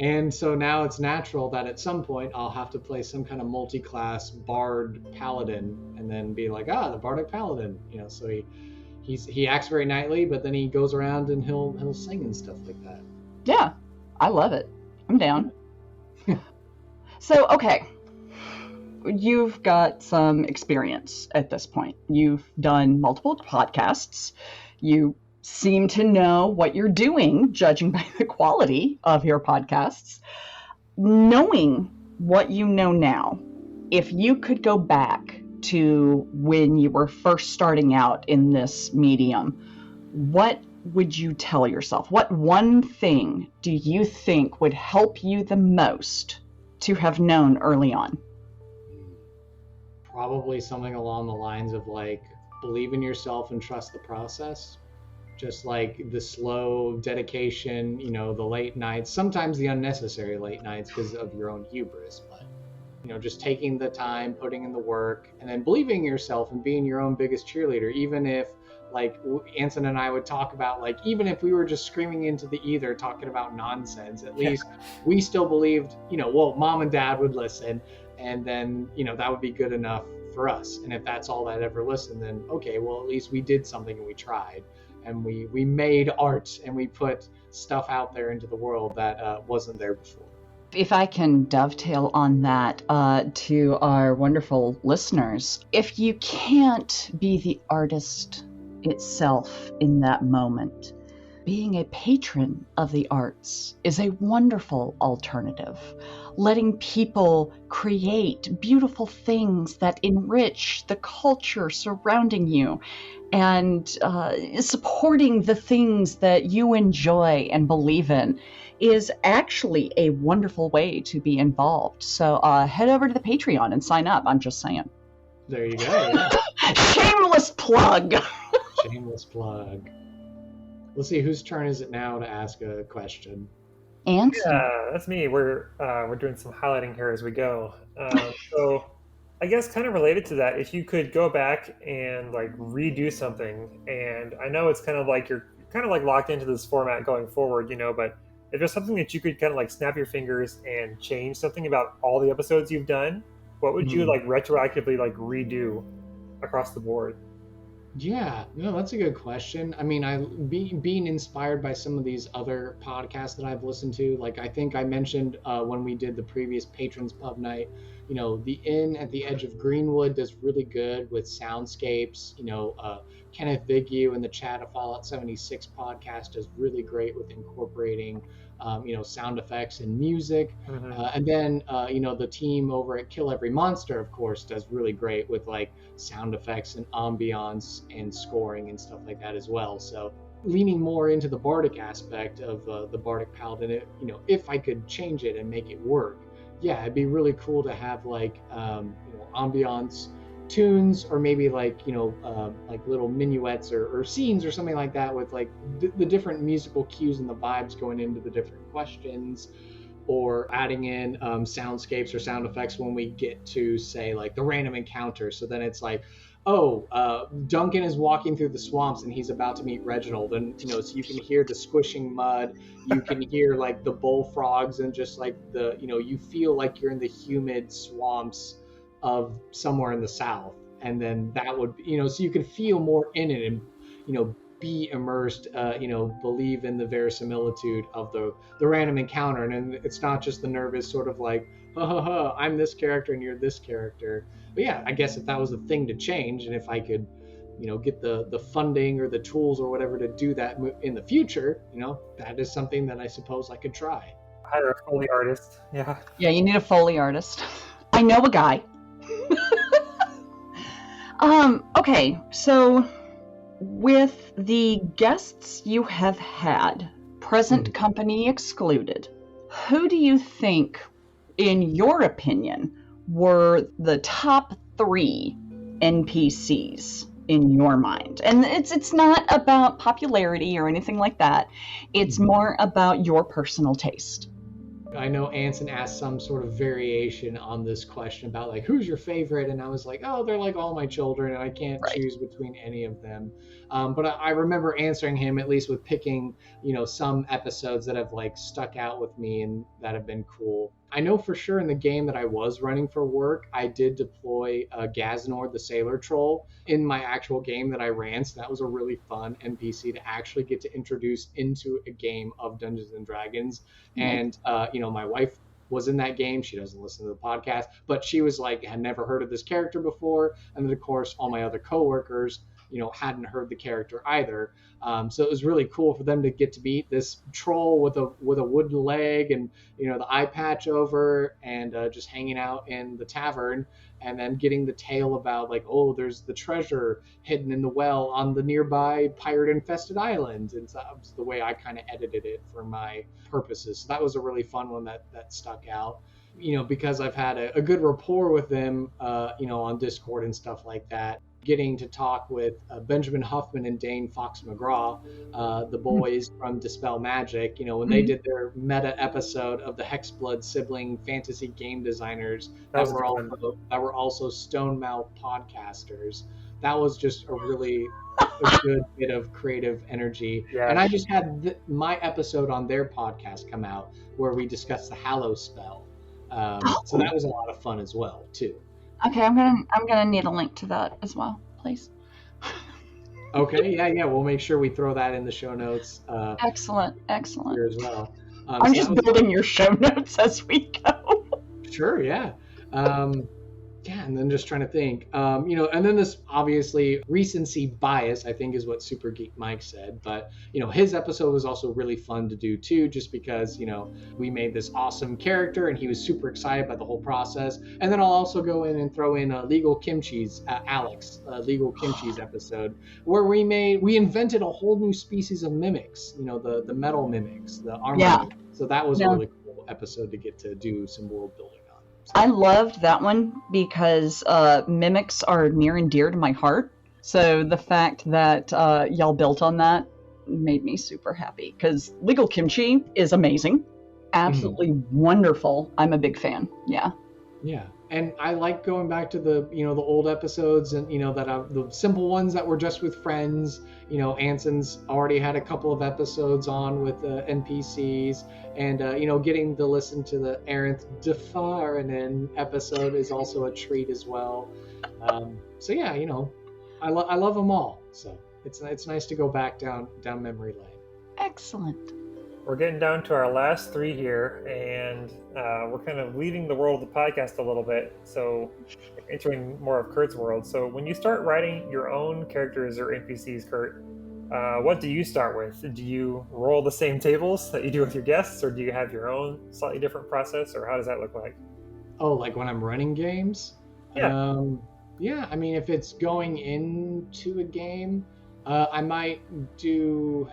And so now it's natural that at some point I'll have to play some kind of multi-class Bard Paladin, and then be like, the Bardic Paladin. So he acts very knightly, but then he goes around and he'll sing and stuff like that. Yeah, I love it. I'm down. So, okay. You've got some experience at this point. You've done multiple podcasts. You seem to know what you're doing, judging by the quality of your podcasts. Knowing what you know now, if you could go back to when you were first starting out in this medium, what would you tell yourself? What one thing do you think would help you the most to have known early on? Probably something along the lines of like, believe in yourself and trust the process. Just like the slow dedication, the late nights, sometimes the unnecessary late nights because of your own hubris, but just taking the time, putting in the work, and then believing in yourself and being your own biggest cheerleader, even if like Anson and I would talk about, like, even if we were just screaming into the ether talking about nonsense, at least we still believed, mom and dad would listen, and then that would be good enough for us. And if that's all that ever listened, then okay, well, at least we did something and we tried, and we made art and we put stuff out there into the world that wasn't there before. If I can dovetail on that to our wonderful listeners, if you can't be the artist itself in that moment, being a patron of the arts is a wonderful alternative. Letting people create beautiful things that enrich the culture surrounding you, and supporting the things that you enjoy and believe in is actually a wonderful way to be involved. So head over to the Patreon and sign up. I'm just saying. There you go. Yeah. Shameless plug. Shameless plug. Let's see, whose turn is it now to ask a question? Anson. Yeah, that's me. We're doing some highlighting here as we go. So I guess kind of related to that, if you could go back and like redo something, and I know it's kind of like you're kind of like locked into this format going forward, but if there's something that you could kind of like snap your fingers and change something about all the episodes you've done, what would you like retroactively like redo across the board? Yeah, no, that's a good question. I mean, being inspired by some of these other podcasts that I've listened to, like I think I mentioned when we did the previous Patrons Pub Night, the Inn at the Edge of Greenwood does really good with soundscapes. Kenneth Vigu in the Chat of Fallout 76 podcast does really great with incorporating sound effects and music. And then, the team over at Kill Every Monster, of course, does really great with like sound effects and ambiance and scoring and stuff like that as well. So leaning more into the Bardic aspect of the Bardic Paladin, if I could change it and make it work, yeah, it'd be really cool to have like, ambiance tunes, or maybe like like little minuets or scenes or something like that, with like the different musical cues and the vibes going into the different questions, or adding in soundscapes or sound effects when we get to say like the random encounter. So then it's like, Duncan is walking through the swamps and he's about to meet Reginald, and so you can hear the squishing mud, you can hear like the bullfrogs, and just like you feel like you're in the humid swamps of somewhere in the south, and then that would, so you could feel more in it and, be immersed, believe in the verisimilitude of the random encounter. And it's not just the nervous sort of like, I'm this character and you're this character. But yeah, I guess if that was a thing to change, and if I could, get the funding or the tools or whatever to do that in the future, that is something that I suppose I could try. Hire a Foley artist. Yeah. Yeah, you need a Foley artist. I know a guy. Okay, so with the guests you have had, present company excluded, who do you think, in your opinion, were the top 3 NPCs in your mind? And it's not about popularity or anything like that. It's more about your personal taste. I know Anson asked some sort of variation on this question about like, who's your favorite? And I was like, oh, they're like all my children and I can't choose between any of them. But I remember answering him at least with picking, some episodes that have like stuck out with me and that have been cool. I know for sure in the game that I was running for work, I did deploy Gaznor, the Sailor Troll, in my actual game that I ran. So that was a really fun NPC to actually get to introduce into a game of Dungeons and Dragons. And, my wife was in that game. She doesn't listen to the podcast, but she was like, had never heard of this character before. And then, of course, all my other coworkers, hadn't heard the character either. So it was really cool for them to get to meet this troll with a wooden leg and, the eye patch over and just hanging out in the tavern, and then getting the tale about like, oh, there's the treasure hidden in the well on the nearby pirate-infested island. And so that was the way I kind of edited it for my purposes. So that was a really fun one that stuck out. Because I've had a good rapport with them, on Discord and stuff like that. Getting to talk with Benjamin Huffman and Dane Fox McGraw, the boys from Dispel Magic, when they did their meta episode of the Hexblood sibling fantasy game designers that were also Stonemouth podcasters. That was just a good bit of creative energy. Yeah. And I just had my episode on their podcast come out where we discussed the Hallow spell. So that was a lot of fun as well, too. Okay, I'm gonna need a link to that as well, please. Okay, yeah, we'll make sure we throw that in the show notes. Excellent. Here as well. I'm just building your show notes as we go. Sure, yeah. And then just trying to think, and then this obviously recency bias, I think, is what Super Geek Mike said. But, his episode was also really fun to do, too, just because, we made this awesome character and he was super excited by the whole process. And then I'll also go in and throw in Legal Kimchi's, Alex, Legal Kimchi's episode, where we invented a whole new species of mimics, the metal mimics, the armor mimics. So that was a really cool episode to get to do some world building. I loved that one because mimics are near and dear to my heart. So the fact that y'all built on that made me super happy because Legal Kimchi is amazing. Absolutely wonderful. I'm a big fan. Yeah. Yeah. And I like going back to the, the old episodes and, the simple ones that were just with friends. Anson's already had a couple of episodes on with NPCs and, getting to listen to the Arendt Defarinen episode is also a treat as well. So yeah, I love them all. So it's nice to go back down memory lane. Excellent. We're getting down to our last 3 here, and we're kind of leaving the world of the podcast a little bit, so entering more of Kurt's world. So when you start writing your own characters or NPCs, Kurt, what do you start with? Do you roll the same tables that you do with your guests, or do you have your own slightly different process, or how does that look like? Oh, like when I'm running games? Yeah. Yeah, I mean, if it's going into a game, I might do...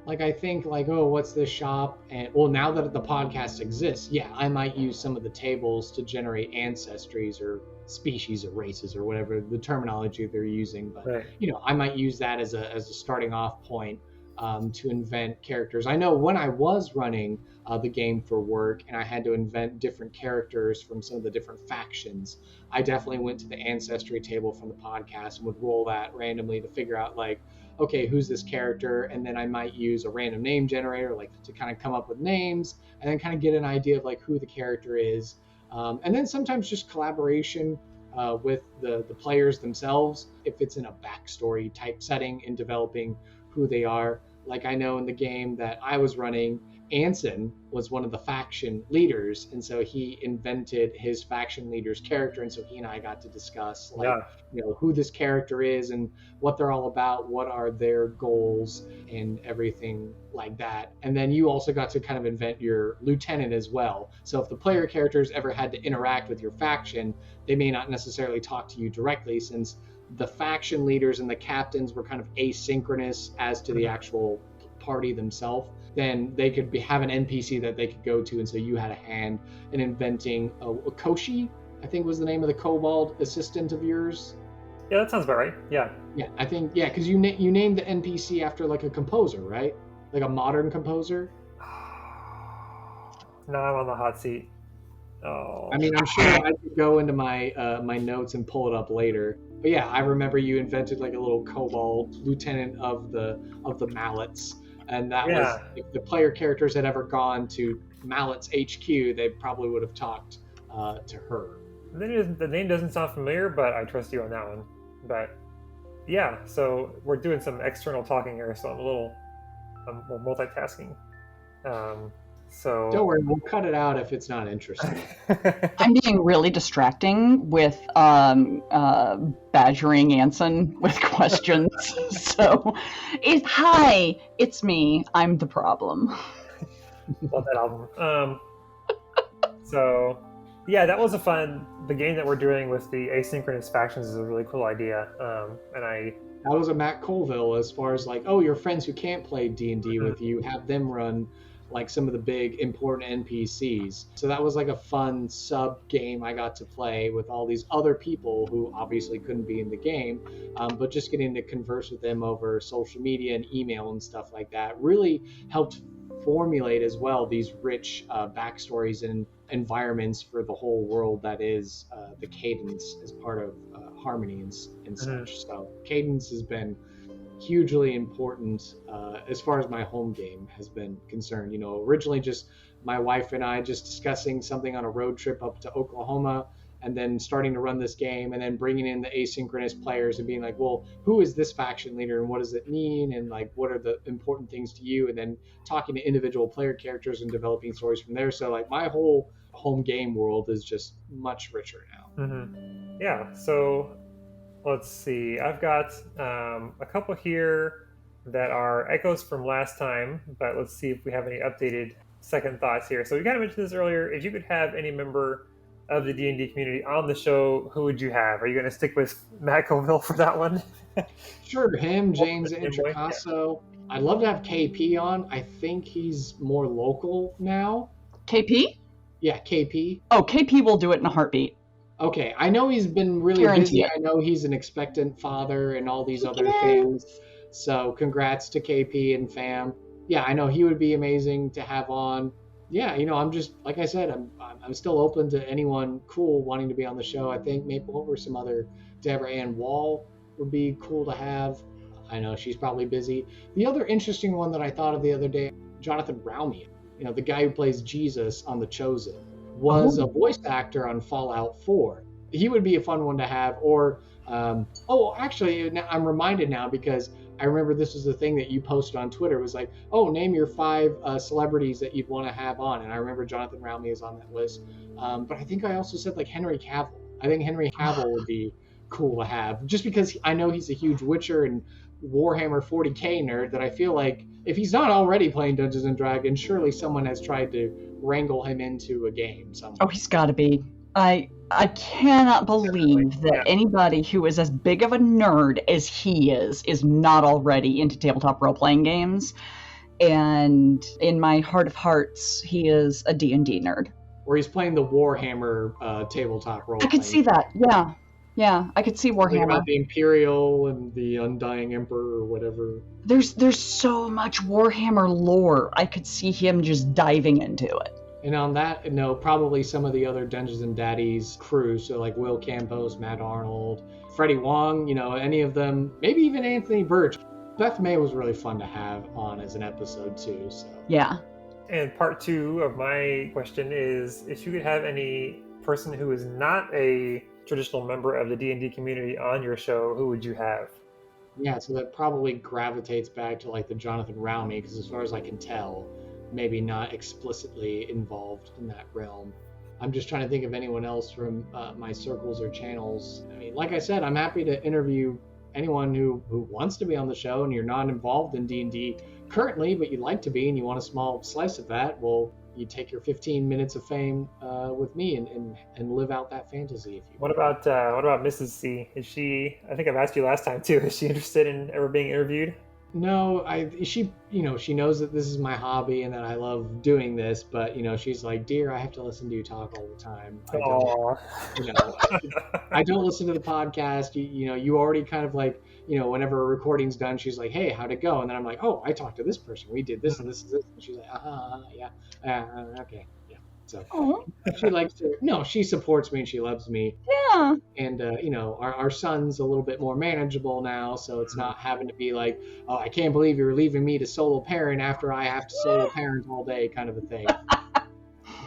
Like, I think, like, oh, what's this shop? And, well, now that the podcast exists, yeah, I might use some of the tables to generate ancestries or species or races or whatever the terminology they're using. But, right. I might use that as a starting off point to invent characters. I know when I was running the game for work and I had to invent different characters from some of the different factions, I definitely went to the ancestry table from the podcast and would roll that randomly to figure out, like, okay, who's this character? And then I might use a random name generator, like to kind of come up with names and then kind of get an idea of like who the character is. And then sometimes just collaboration. with the players themselves, if it's in a backstory type setting, in developing who they are. Like I know in the game that I was running, Anson was one of the faction leaders, and so he invented his faction leader's character, and so he and I got to discuss who this character is and what they're all about, what are their goals and everything like that. And then you also got to kind of invent your lieutenant as well. So if the player characters ever had to interact with your faction, they may not necessarily talk to you directly, since the faction leaders and the captains were kind of asynchronous as to the actual party themselves. Then they could have an NPC that they could go to, and so you had a hand in inventing a Koshi, I think was the name of the kobold assistant of yours. Yeah, that sounds about right. Yeah, I think, because you named the NPC after like a composer, right? Like a modern composer. Now I'm on the hot seat. Oh. I mean, I'm sure I could go into my my notes and pull it up later. But yeah, I remember you invented like a little kobold lieutenant of the mallets. And that was, if the player characters had ever gone to Mallet's HQ, they probably would have talked to her. The name doesn't sound familiar, but I trust you on that one. But yeah, so we're doing some external talking here, so we're multitasking. So don't worry, we'll cut it out if it's not interesting. I'm being really distracting with badgering Anson with questions. So, hi, it's me. I'm the problem. Love that album. So, yeah, that was the game that we're doing with the asynchronous factions is a really cool idea. That was a Matt Colville, as far as like, your friends who can't play D&D with you, have them run like some of the big important NPCs. So that was like a fun sub game I got to play with all these other people who obviously couldn't be in the game, but just getting to converse with them over social media and email and stuff like that really helped formulate as well these rich backstories and environments for the whole world that is the Cadence as part of Harmony and such. So Cadence has been hugely important as far as my home game has been concerned. Originally just my wife and I just discussing something on a road trip up to Oklahoma, and then starting to run this game, and then bringing in the asynchronous players and being like, well, who is this faction leader and what does it mean, and like what are the important things to you, and then talking to individual player characters and developing stories from there. So like my whole home game world is just much richer now. Yeah, so let's see. I've got a couple here that are echoes from last time, but let's see if we have any updated second thoughts here. So we kind of mentioned this earlier. If you could have any member of the D&D community on the show, who would you have? Are you going to stick with Matt Colville for that one? Sure, him, James Introcaso. Yeah. I'd love to have KP on. I think he's more local now. KP? Yeah, KP. Oh, KP will do it in a heartbeat. Okay, I know he's been really busy. I know he's an expectant father and all these other things. So congrats to KP and fam. Yeah, I know he would be amazing to have on. Yeah, I'm just, like I said, I'm still open to anyone cool wanting to be on the show. I think maybe over some other Deborah Ann Wall would be cool to have. I know she's probably busy. The other interesting one that I thought of the other day, Jonathan Raumian, the guy who plays Jesus on The Chosen, was a voice actor on Fallout 4. He would be a fun one to have. Or, actually, I'm reminded now because I remember this was the thing that you posted on Twitter. It was like, name your 5 celebrities that you'd want to have on. And I remember Jonathan Raumian is on that list. But I think I also said like Henry Cavill. I think Henry Cavill would be cool to have, just because I know he's a huge Witcher and Warhammer 40k nerd, that I feel like if he's not already playing Dungeons and Dragons, surely someone has tried to wrangle him into a game somewhere. Oh, he's got to be. I cannot believe that anybody who is as big of a nerd as he is not already into tabletop role-playing games. And in my heart of hearts, he is a D&D nerd. Or he's playing the Warhammer tabletop role-playing. I could see that, yeah. Yeah, I could see Warhammer. About the Imperial and the Undying Emperor or whatever. There's so much Warhammer lore. I could see him just diving into it. And on that note, probably some of the other Dungeons and Daddies crew, so like Will Campos, Matt Arnold, Freddie Wong, any of them, maybe even Anthony Birch. Beth May was really fun to have on as an episode too. So yeah. And part 2 of my question is, if you could have any person who is not a traditional member of the D&D community on your show, who would you have? Yeah, so that probably gravitates back to like the Jonathan Roumie, because as far as I can tell, maybe not explicitly involved in that realm. I'm just trying to think of anyone else from my circles or channels. I mean, like I said, I'm happy to interview anyone who wants to be on the show, and you're not involved in D&D currently, but you'd like to be, and you want a small slice of that. Well, you take your 15 minutes of fame with me and live out that fantasy, if you What about Mrs. C? Is she? I think I've asked you last time too. Is she interested in ever being interviewed? No, she knows that this is my hobby and that I love doing this, but she's like, dear, I have to listen to you talk all the time. I don't listen to the podcast. You already kind of like, whenever a recording's done, she's like, hey, how'd it go? And then I'm like, oh, I talked to this person. We did this and this and this. And she's like, yeah, okay. So she supports me and she loves me. Yeah. And, our son's a little bit more manageable now. So it's not having to be like, oh, I can't believe you're leaving me to solo parent after I have to solo parent all day kind of a thing.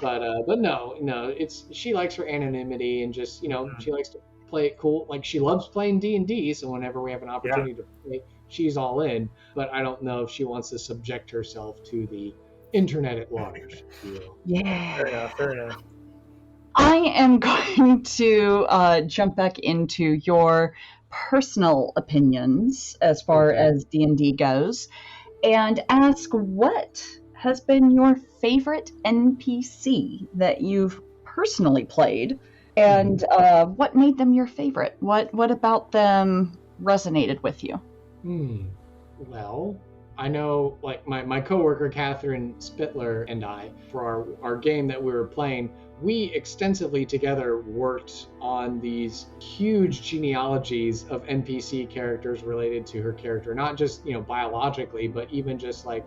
But no, she likes her anonymity and just, she likes to play it cool. Like she loves playing D&D. So whenever we have an opportunity to play, she's all in. But I don't know if she wants to subject herself to the internet at large. Yeah. Fair enough. I am going to jump back into your personal opinions as far as D&D goes and ask what has been your favorite NPC that you've personally played and what made them your favorite? What about them resonated with you? Well, I know, like, my coworker Catherine Spittler and I, for our game that we were playing, we extensively together worked on these huge genealogies of NPC characters related to her character, not just, biologically, but even just like,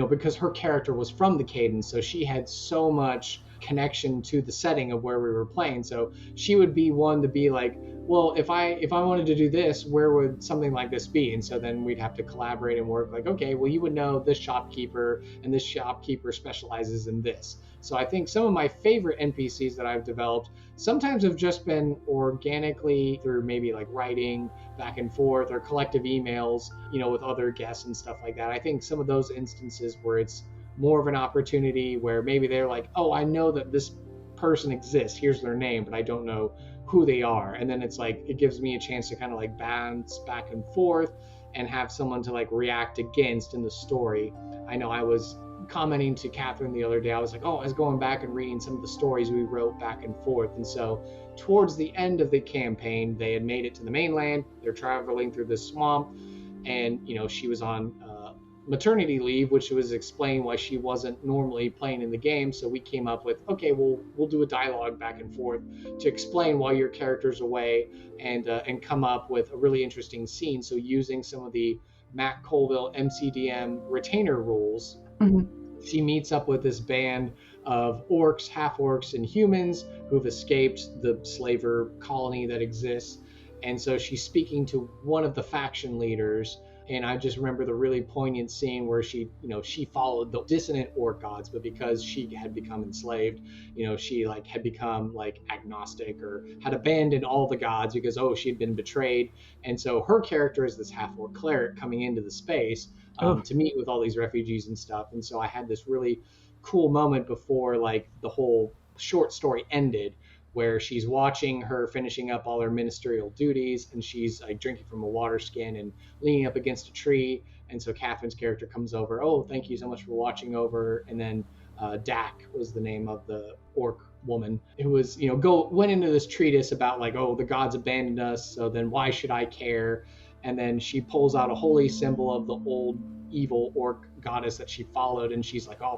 because her character was from the Cadence, so she had so much connection to the setting of where we were playing. So she would be one to be like, well, if I wanted to do this, where would something like this be? And so then we'd have to collaborate and work like, okay, well, you would know this shopkeeper and this shopkeeper specializes in this. So I think some of my favorite NPCs that I've developed sometimes have just been organically through maybe like writing back and forth or collective emails, with other guests and stuff like that. I think some of those instances where it's more of an opportunity where maybe they're like, oh, I know that this person exists, here's their name, but I don't know who they are. And then it's like, it gives me a chance to kind of like bounce back and forth and have someone to like react against in the story. I know I was commenting to Catherine the other day, I was like, oh, I was going back and reading some of the stories we wrote back and forth. And so towards the end of the campaign, they had made it to the mainland. They're traveling through this swamp and, she was on maternity leave, which was explaining why she wasn't normally playing in the game. So we came up with, okay, we'll do a dialogue back and forth to explain why your character's away and come up with a really interesting scene. So using some of the Matt Colville MCDM retainer rules, she meets up with this band of orcs, half-orcs, and humans who've escaped the slaver colony that exists. And so she's speaking to one of the faction leaders. And I just remember the really poignant scene where she followed the dissonant orc gods, but because she had become enslaved, she like had become like agnostic or had abandoned all the gods because, she had been betrayed. And so her character is this half-orc cleric coming into the space to meet with all these refugees and stuff. And so I had this really cool moment before like the whole short story ended, where she's watching her finishing up all her ministerial duties and she's like drinking from a water skin and leaning up against a tree. And so Catherine's character comes over, oh, thank you so much for watching over. And then Dak was the name of the orc woman who was, went into this treatise about like, oh, the gods abandoned us, so then why should I care? And then she pulls out a holy symbol of the old evil orc goddess that she followed, and she's like, oh,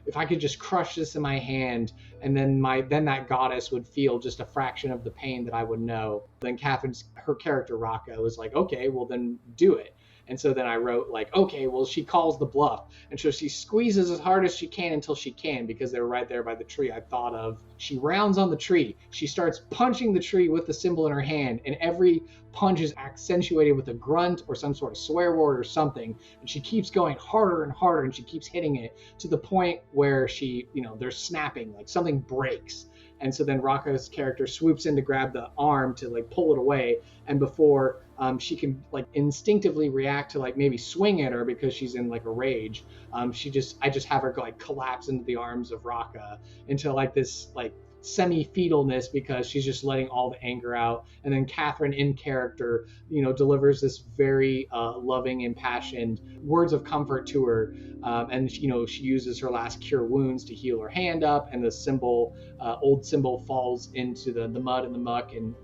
if I could just crush this in my hand, and then that goddess would feel just a fraction of the pain that I would know. Then her character Raka was like, okay, well then do it. And so then I wrote like, okay, well, she calls the bluff. And so she squeezes as hard as she can until she can, because they're right there by the tree I thought of. She rounds on the tree. She starts punching the tree with the symbol in her hand, and every punch is accentuated with a grunt or some sort of swear word or something. And she keeps going harder and harder, and she keeps hitting it to the point where she, they're snapping, like something breaks. And so then Rocco's character swoops in to grab the arm to like pull it away. And before she can like instinctively react to like maybe swing at her because she's in like a rage, I just have her like collapse into the arms of Rocca into like this like semi-fetalness, because she's just letting all the anger out. And then Catherine in character, delivers this very loving, impassioned words of comfort to her. And she uses her last cure wounds to heal her hand up, and the symbol, old symbol, falls into the mud and the muck and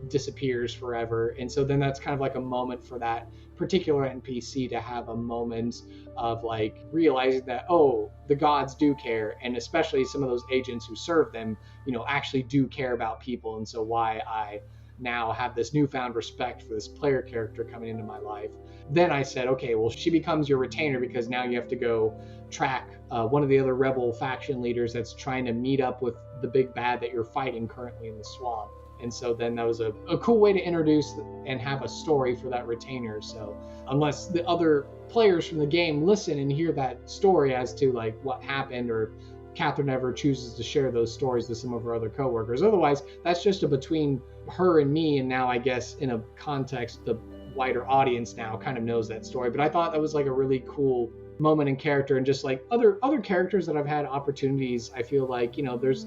disappears forever. And so then that's kind of like a moment for that particular NPC to have a moment of like realizing that, oh, the gods do care, and especially some of those agents who serve them, actually do care about people. And so why I now have this newfound respect for this player character coming into my life. Then I said, okay, well, she becomes your retainer, because now you have to go track one of the other rebel faction leaders that's trying to meet up with the big bad that you're fighting currently in the swamp. And so then that was a cool way to introduce and have a story for that retainer. So unless the other players from the game listen and hear that story as to like what happened, or Catherine ever chooses to share those stories with some of her other coworkers. Otherwise, that's just a between her and me. And now I guess in a context, the wider audience now kind of knows that story. But I thought that was like a really cool moment in character, and just like other characters that I've had opportunities, I feel like, there's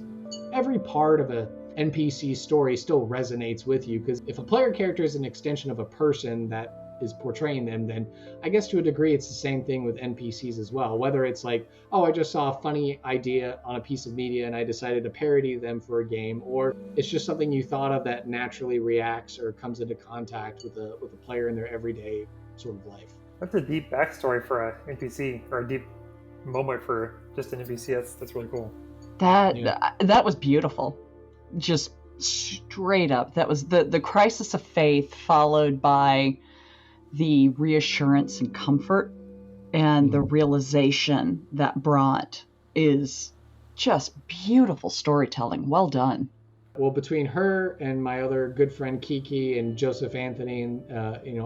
every part of a NPC story still resonates with you, because if a player character is an extension of a person that is portraying them, then I guess to a degree it's the same thing with NPCs as well. Whether it's like, oh, I just saw a funny idea on a piece of media and I decided to parody them for a game, or it's just something you thought of that naturally reacts or comes into contact with a player in their everyday sort of life. That's a deep backstory for an NPC, or a deep moment for just an NPC. That's really cool. That was beautiful. Just straight up. That was the crisis of faith, followed by the reassurance and comfort, and the realization that brought is just beautiful storytelling. Well done. Well, between her and my other good friend Kiki and Joseph Anthony and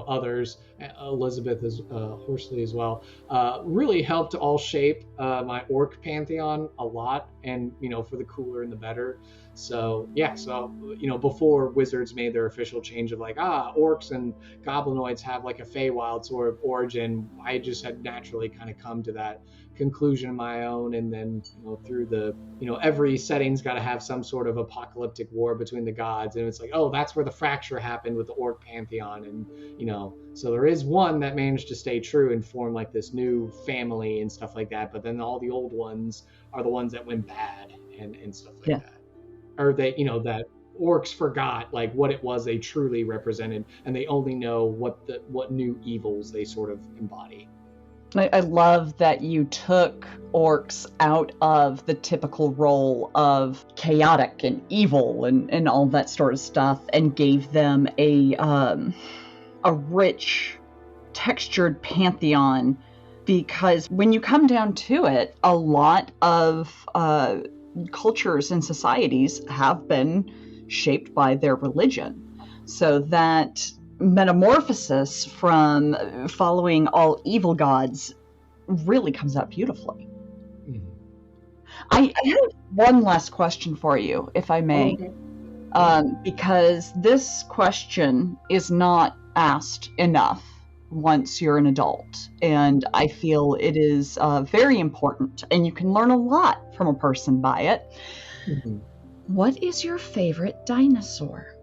others, Elizabeth Horsley as well, really helped all shape my orc pantheon a lot, and for the cooler and the better. So before Wizards made their official change of like, orcs and goblinoids have like a Feywild sort of origin, I just had naturally kind of come to that conclusion of my own. And then through the every setting's got to have some sort of apocalyptic war between the gods, and it's like, oh, that's where the fracture happened with the orc pantheon. And so there is one that managed to stay true and form like this new family and stuff like that, but then all the old ones are the ones that went bad and stuff like that. Or they, that orcs forgot like what it was they truly represented, and they only know what new evils they sort of embody. I love that you took orcs out of the typical role of chaotic and evil and all that sort of stuff, and gave them a rich, textured pantheon. Because when you come down to it, a lot of cultures and societies have been shaped by their religion. So that metamorphosis from following all evil gods really comes out beautifully. Mm-hmm. I have one last question for you, if I may. Okay. Because this question is not asked enough once you're an adult, and I feel it is very important, and you can learn a lot from a person by it. Mm-hmm. What is your favorite dinosaur?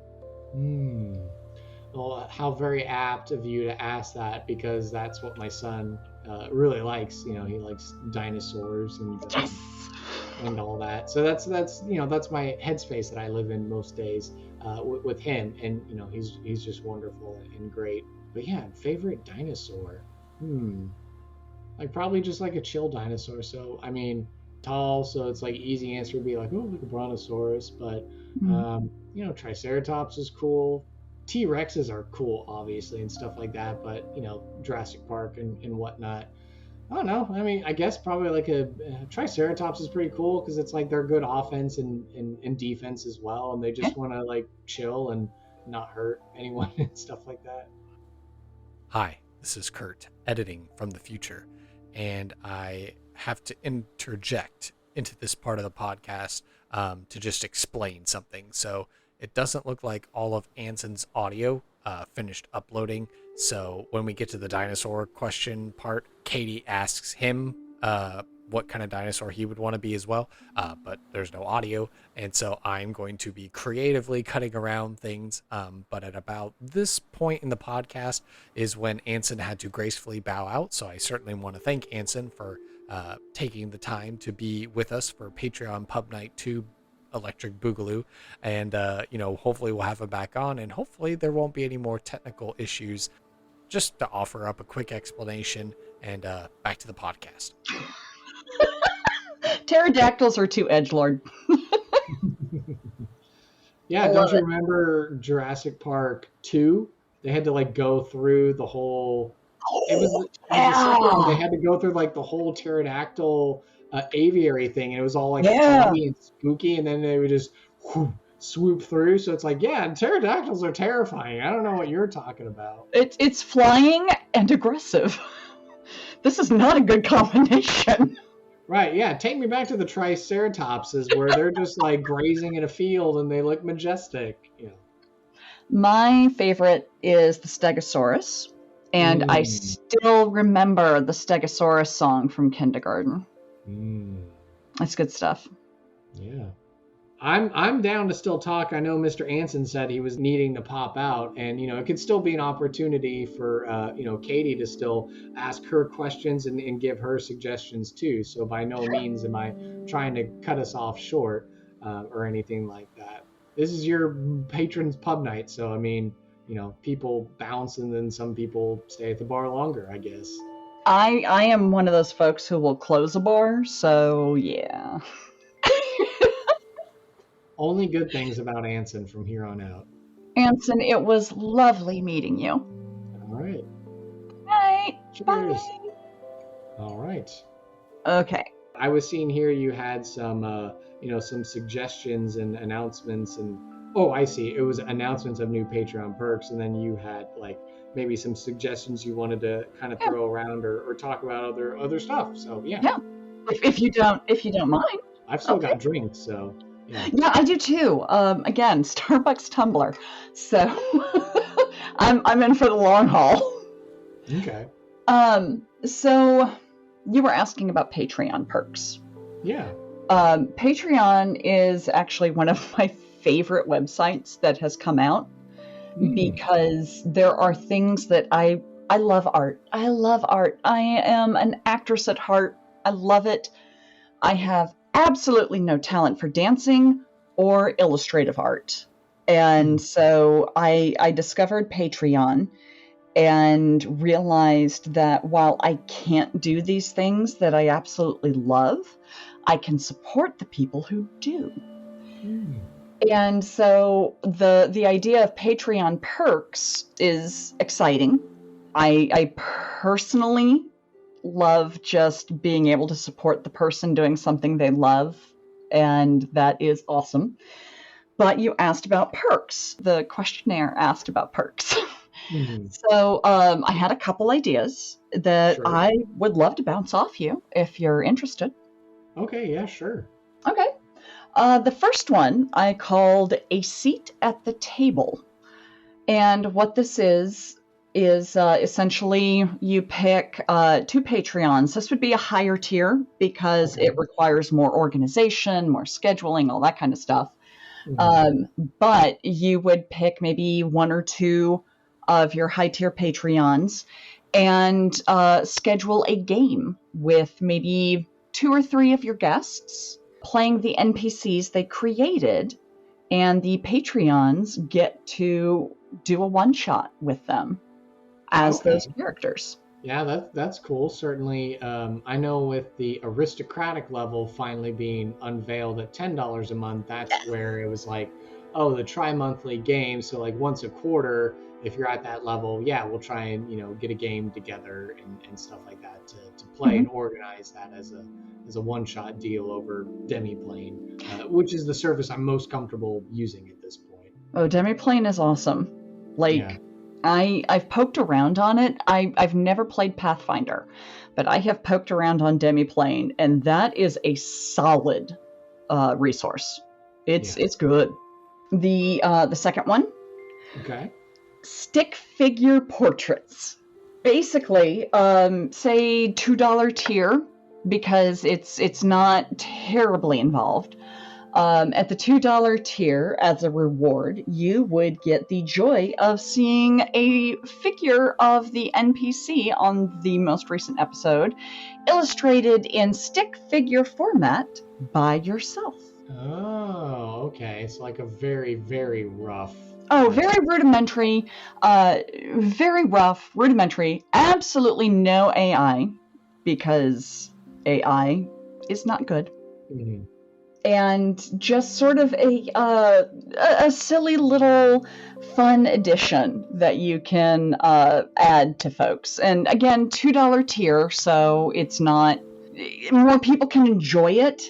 Well, how very apt of you to ask that, because that's what my son really likes. He likes dinosaurs and yes, and all that. So that's my headspace that I live in most days with him, and he's just wonderful and great. But yeah, favorite dinosaur. Like probably just like a chill dinosaur. So I mean, tall, so it's like easy answer would be like, oh, like a brontosaurus. But Triceratops is cool. T-Rexes are cool, obviously, and stuff like that, but, you know, Jurassic Park and whatnot. I don't know. I mean, I guess probably like a Triceratops is pretty cool because it's like they're good offense and defense as well, and they just want to like chill and not hurt anyone and stuff like that. Hi, this is Kurt, editing from the future, and I have to interject into this part of the podcast to just explain something. So it doesn't look like all of Anson's audio finished uploading. So when we get to the dinosaur question part, Katie asks him what kind of dinosaur he would want to be as well, but there's no audio, and so I'm going to be creatively cutting around things, but at about this point in the podcast is when Anson had to gracefully bow out, so I certainly want to thank Anson for taking the time to be with us for Patreon Pub Night 2 Electric Boogaloo, and you know, hopefully we'll have him back on, and hopefully there won't be any more technical issues. Just to offer up a quick explanation, and back to the podcast. Pterodactyls are too edgelord. Yeah, don't you remember Jurassic Park 2? They had to like go through the whole. It was the second one. They had to go through like the whole pterodactyl aviary thing, and it was all like funny and spooky, and then they would just swoop through. So it's like, yeah, pterodactyls are terrifying. I don't know what you're talking about. It's flying and aggressive. This is not a good combination. Right, yeah. Take me back to the Triceratopses where they're just like grazing in a field and they look majestic. Yeah. My favorite is the Stegosaurus, and I still remember the Stegosaurus song from kindergarten. That's good stuff. Yeah. I'm down to still talk. I know Mr. Anson said he was needing to pop out, and you know, it could still be an opportunity for you know, Katie to still ask her questions and give her suggestions too. So by no means am I trying to cut us off short or anything like that. This is your patrons pub night, so I mean, you know, people bounce and then some people stay at the bar longer, I guess. I am one of those folks who will close a bar, so yeah. Only good things about Anson from here on out. Anson, it was lovely meeting you. All right. Night. Cheers. Bye. All right. Okay. I was seeing here you had some, you know, some suggestions and announcements, and oh, I see. It was announcements of new Patreon perks, and then you had like maybe some suggestions you wanted to kind of throw around or talk about other stuff. So yeah. Yeah. If you don't mind. I've still got drinks, so. Yeah, I do too. Again, Starbucks tumbler. So I'm in for the long haul. Okay. So you were asking about Patreon perks. Yeah. Patreon is actually one of my favorite websites that has come out because there are things that I love art. I love art. I am an actress at heart. I love it. I have absolutely no talent for dancing or illustrative art. And so I discovered Patreon and realized that while I can't do these things that I absolutely love, I can support the people who do. And so the idea of Patreon perks is exciting. I personally love just being able to support the person doing something they love, and that is awesome. But you asked about perks. The questionnaire asked about perks. So I had a couple ideas that I would love to bounce off you if you're interested. Okay, yeah, sure. Okay. The first one I called a seat at the table. And what this is essentially you pick 2 Patreons. This would be a higher tier because it requires more organization, more scheduling, all that kind of stuff. But you would pick maybe 1 or 2 of your high tier Patreons and schedule a game with maybe 2 or 3 of your guests playing the NPCs they created, and the Patreons get to do a one-shot with them as those characters. Yeah, that's cool. Certainly, I know with the aristocratic level finally being unveiled at $10 a month, that's where it was like, oh, the tri-monthly game, so like once a quarter, if you're at that level, yeah, we'll try and, you know, get a game together and stuff like that to play and organize that as a one-shot deal over Demiplane, which is the service I'm most comfortable using at this point. Oh, Demiplane is awesome. Like, Yeah. I've poked around on it. I've never played Pathfinder, but I have poked around on Demiplane, and that is a solid resource. It's good. The second one, Okay. stick figure portraits. Basically, say $2 tier, because it's not terribly involved. At the $2 tier, as a reward, you would get the joy of seeing a figure of the NPC on the most recent episode, illustrated in stick figure format by yourself. Oh, okay. It's like a very, very rough. Oh, very rudimentary, very rough, rudimentary, absolutely no AI, because AI is not good. Mhm. And just sort of a silly little fun addition that you can add to folks. And again, $2 tier, so it's not, more people can enjoy it.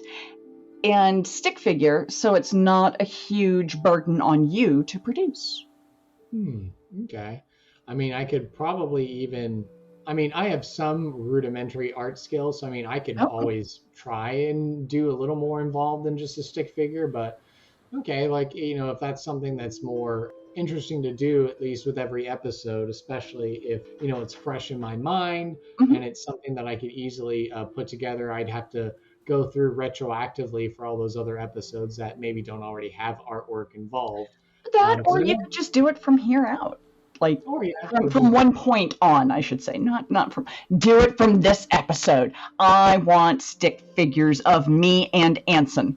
And stick figure, so it's not a huge burden on you to produce. Okay. I mean, I could probably even. I mean, I have some rudimentary art skills, so I mean, I could always try and do a little more involved than just a stick figure. But okay, like, you know, if that's something that's more interesting to do, at least with every episode, especially if, you know, it's fresh in my mind and it's something that I could easily put together, I'd have to go through retroactively for all those other episodes that maybe don't already have artwork involved. That, or you could just do it from here out. Like, from one point on, I should say. Not from... Do it from this episode. I want stick figures of me and Anson.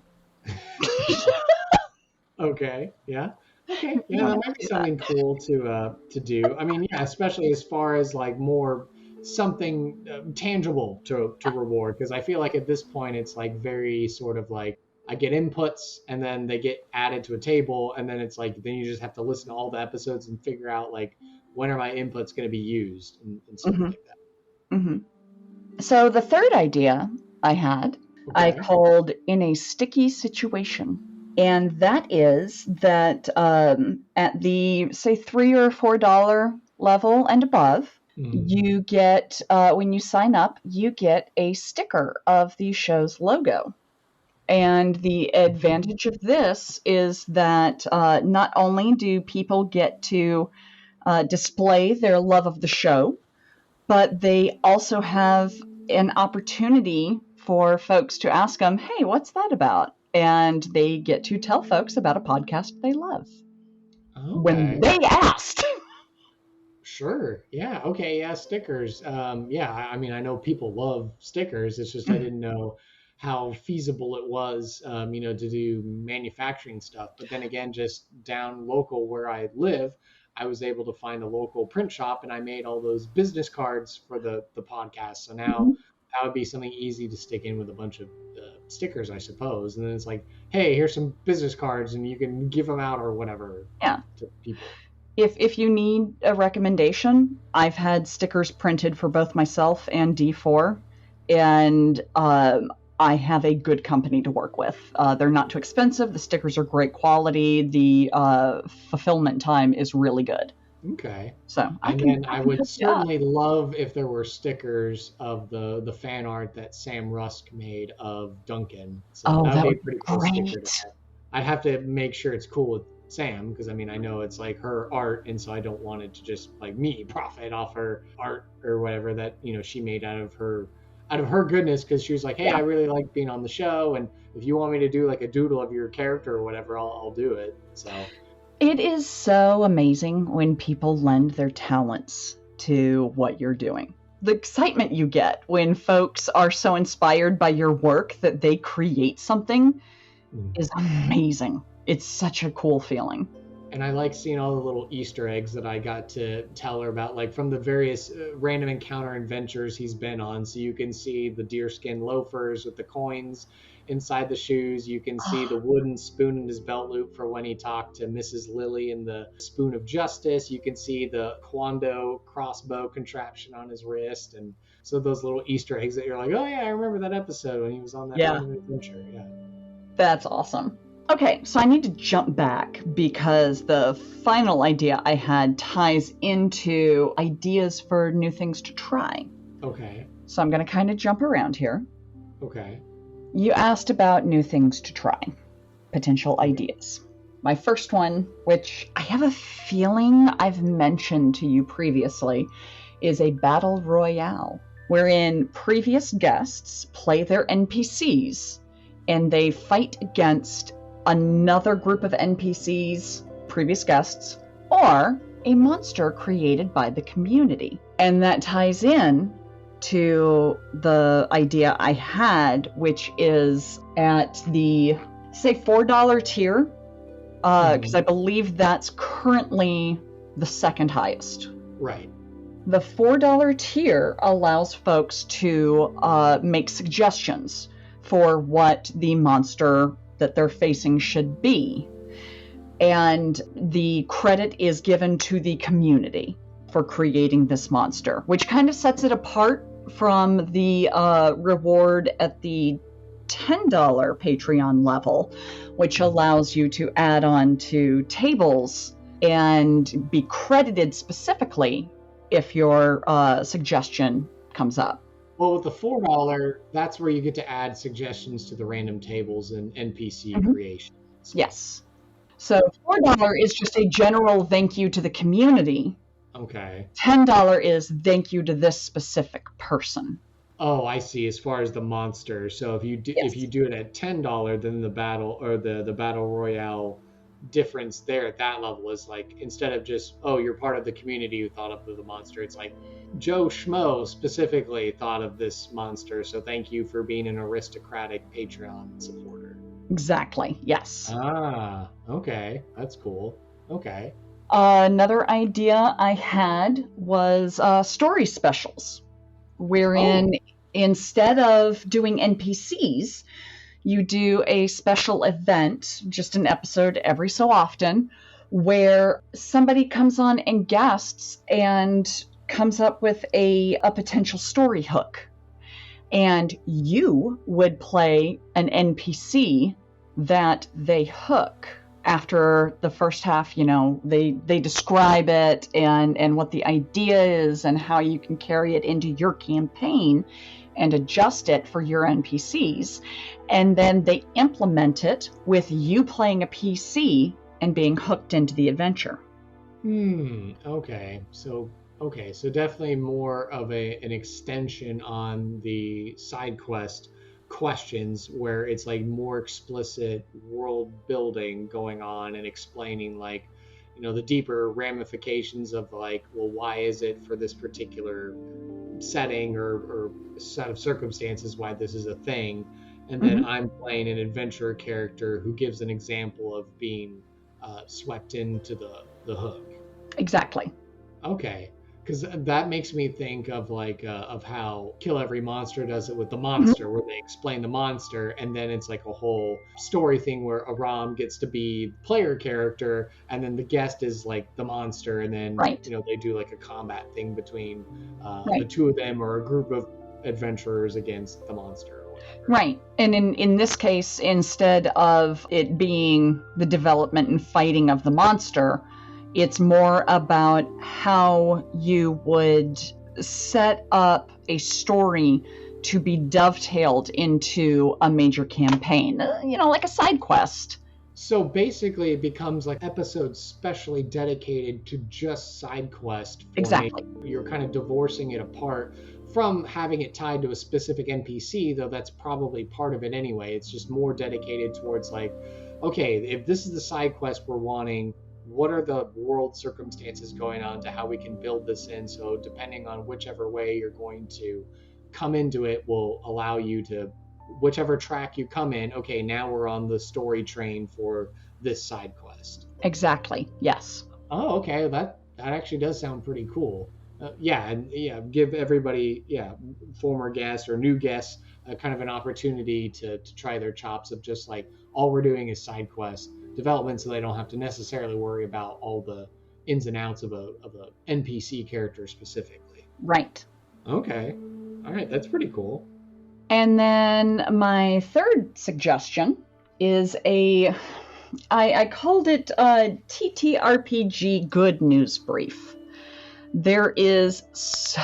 Okay, yeah. Okay, yeah, that might be something cool to do. I mean, yeah, especially as far as like more something tangible to reward, because I feel like at this point it's like very sort of like I get inputs and then they get added to a table, and then it's like then you just have to listen to all the episodes and figure out like when are my inputs going to be used and stuff like that. So the third idea I had, I called In a Sticky Situation. And that is that at the, say, $3 or $4 level and above, you get, when you sign up, you get a sticker of the show's logo. And the advantage of this is that not only do people get to display their love of the show, but they also have an opportunity for folks to ask them, hey, what's that about? And they get to tell folks about a podcast they love. When they asked. Sure. Yeah. Okay. Yeah. Stickers. Yeah. I mean, I know people love stickers. It's just I didn't know how feasible it was, you know, to do manufacturing stuff. But then again, just down local where I live, I was able to find a local print shop, and I made all those business cards for the podcast. So now that would be something easy to stick in with a bunch of stickers, I suppose. And then it's like, hey, here's some business cards, and you can give them out or whatever to people. If you need a recommendation, I've had stickers printed for both myself and D4, and I have a good company to work with. They're not too expensive. The stickers are great quality. The fulfillment time is really good. Okay. So I would certainly love if there were stickers of the fan art that Sam Rusk made of Duncan. So that would be a pretty cool sticker to have. I'd have to make sure it's cool with Sam, because I mean, I know it's like her art, and so I don't want it to just like me profit off her art or whatever that, you know, she made out of her goodness, because she was like, hey, I really like being on the show, and if you want me to do like a doodle of your character or whatever, I'll do it. So it is so amazing when people lend their talents to what you're doing. The excitement you get when folks are so inspired by your work that they create something is amazing. It's such a cool feeling. And I like seeing all the little Easter eggs that I got to tell her about, like from the various random encounter adventures he's been on. So you can see the deerskin loafers with the coins, inside the shoes. You can see the wooden spoon in his belt loop for when he talked to Mrs. Lily and the spoon of justice. You can see the Quando crossbow contraption on his wrist, and so those little Easter eggs that you're like, oh yeah, I remember that episode when he was on that random adventure. Yeah, That's awesome. Okay, so I need to jump back because the final idea I had ties into ideas for new things to try. Okay. So I'm going to kind of jump around here. Okay. You asked about new things to try, potential ideas. My first one, which I have a feeling I've mentioned to you previously, is a battle royale, wherein previous guests play their NPCs and they fight against another group of NPCs, previous guests, or a monster created by the community. And that ties in to the idea I had, which is at the, say, $4 tier, because I believe that's currently the second highest. Right. The $4 tier allows folks to make suggestions for what the monster that they're facing should be. And the credit is given to the community for creating this monster, which kind of sets it apart from the reward at the $10 Patreon level, which allows you to add on to tables and be credited specifically if your suggestion comes up. Well, with the $4, that's where you get to add suggestions to the random tables and NPC creation. Yes. So $4 is just a general thank you to the community. Okay. $10 is thank you to this specific person. Oh, I see. As far as the monster, so if you do it at $10, then the battle or the battle royale difference there at that level is like, instead of just, oh, you're part of the community who thought up of the monster, it's like Joe Schmo specifically thought of this monster, so thank you for being an aristocratic Patreon supporter. Exactly. Yes. Ah, okay. That's cool. Okay. Another idea I had was story specials, wherein instead of doing NPCs, you do a special event, just an episode every so often, where somebody comes on and guests and comes up with a potential story hook. And you would play an NPC that they hook. After the first half, they describe it and what the idea is and how you can carry it into your campaign and adjust it for your NPCs. And then they implement it with you playing a PC and being hooked into the adventure. Okay. So definitely more of an extension on the side quest questions, where it's like more explicit world building going on and explaining, like, the deeper ramifications of, like, well, why is it for this particular setting or set of circumstances why this is a thing. And then I'm playing an adventurer character who gives an example of being swept into the hook. Exactly. Okay. Because that makes me think of, like, of how Kill Every Monster does it with the monster, where they explain the monster, and then it's like a whole story thing where Aram gets to be player character, and then the guest is like the monster, and then they do like a combat thing between the two of them or a group of adventurers against the monster or whatever. Right. And in this case, instead of it being the development and fighting of the monster, it's more about how you would set up a story to be dovetailed into a major campaign, like a side quest. So basically it becomes like episodes specially dedicated to just side quest. Exactly. You're kind of divorcing it apart from having it tied to a specific NPC, though that's probably part of it anyway. It's just more dedicated towards, like, okay, if this is the side quest we're wanting, what are the world circumstances going on to how we can build this in? So depending on whichever way you're going to come into it will allow you to, whichever track you come in, okay, now we're on the story train for this side quest. Exactly. Yes. Oh, okay. That actually does sound pretty cool. Give everybody, former guests or new guests, kind of an opportunity to try their chops of just like all we're doing is side quest development, so they don't have to necessarily worry about all the ins and outs of a NPC character specifically. Right. Okay. All right, that's pretty cool. And then my third suggestion is I called it a TTRPG Good News Brief. There is so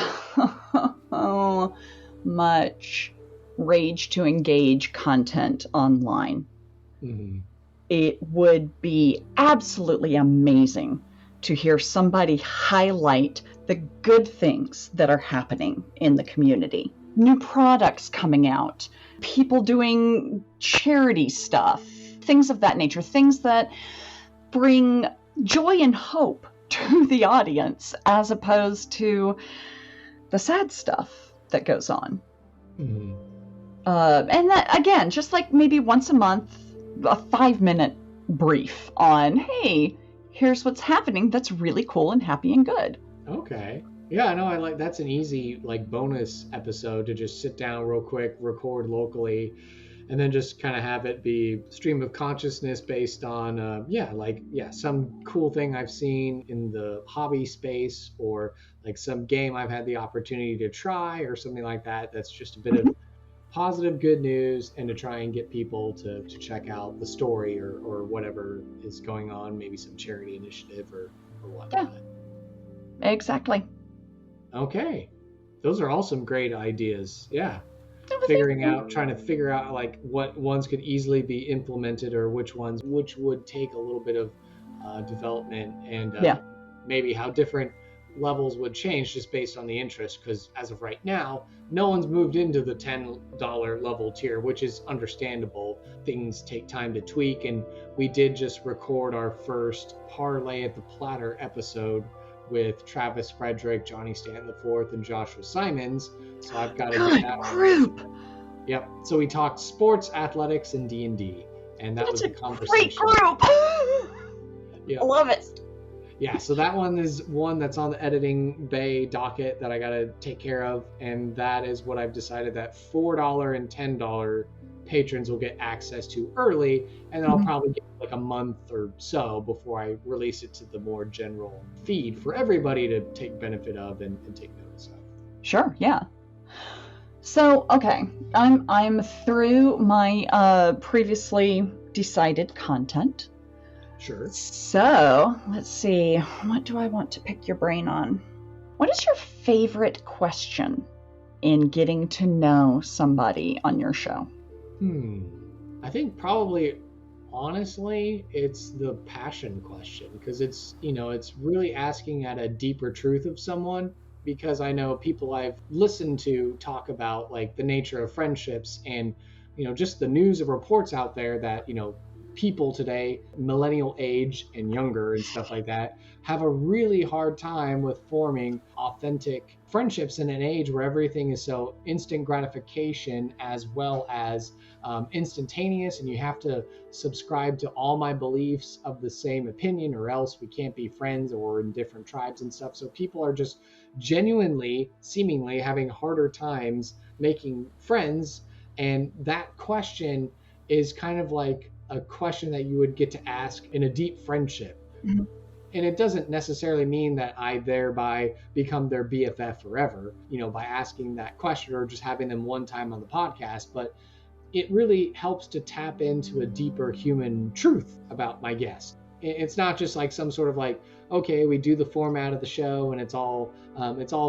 much Rage to Engage content online. Mm-hmm. It would be absolutely amazing to hear somebody highlight the good things that are happening in the community. New products coming out, people doing charity stuff, things of that nature, things that bring joy and hope to the audience as opposed to the sad stuff that goes on. Mm-hmm. And that, again, just like maybe once a month, a 5-minute brief on, hey, here's what's happening that's really cool and happy and good. Okay. Yeah, no, I like that's an easy like bonus episode to just sit down real quick, record locally, and then just kind of have it be stream of consciousness based on some cool thing I've seen in the hobby space, or like some game I've had the opportunity to try or something like that. That's just a bit of positive good news, and to try and get people to check out the story or whatever is going on, maybe some charity initiative or whatnot. Yeah, exactly. Okay. Those are all some great ideas. Yeah. Trying to figure out like what ones could easily be implemented or which would take a little bit of development, and maybe how different levels would change just based on the interest, because as of right now, no one's moved into the $10 level tier, which is understandable. Things take time to tweak, and we did just record our first Parlay at the Platter episode with Travis Frederick, Johnny Stanton IV, and Joshua Simons. So I've got to get that group. Yep. So we talked sports, athletics, and D&D, and that was a conversation. Great group. Yeah. I love it. Yeah, so that one is one that's on the editing bay docket that I got to take care of, and that is what I've decided that $4 and $10 patrons will get access to early, and then I'll probably get like a month or so before I release it to the more general feed for everybody to take benefit of and take notice of. Sure, yeah. So, okay, I'm through my previously decided content. Sure. So, let's see. What do I want to pick your brain on? What is your favorite question in getting to know somebody on your show? I think probably, honestly, it's the passion question, because it's really asking at a deeper truth of someone, because I know people I've listened to talk about like the nature of friendships and, just the news of reports out there that, people today, millennial age and younger and stuff like that, have a really hard time with forming authentic friendships in an age where everything is so instant gratification as well as instantaneous, and you have to subscribe to all my beliefs of the same opinion or else we can't be friends, or we're in different tribes and stuff. So people are just genuinely, seemingly having harder times making friends, and that question is kind of like a question that you would get to ask in a deep friendship. Mm-hmm. And it doesn't necessarily mean that I thereby become their BFF forever, by asking that question or just having them one time on the podcast, but it really helps to tap into a deeper human truth about my guest. It's not just like some sort of like, okay, we do the format of the show and it's all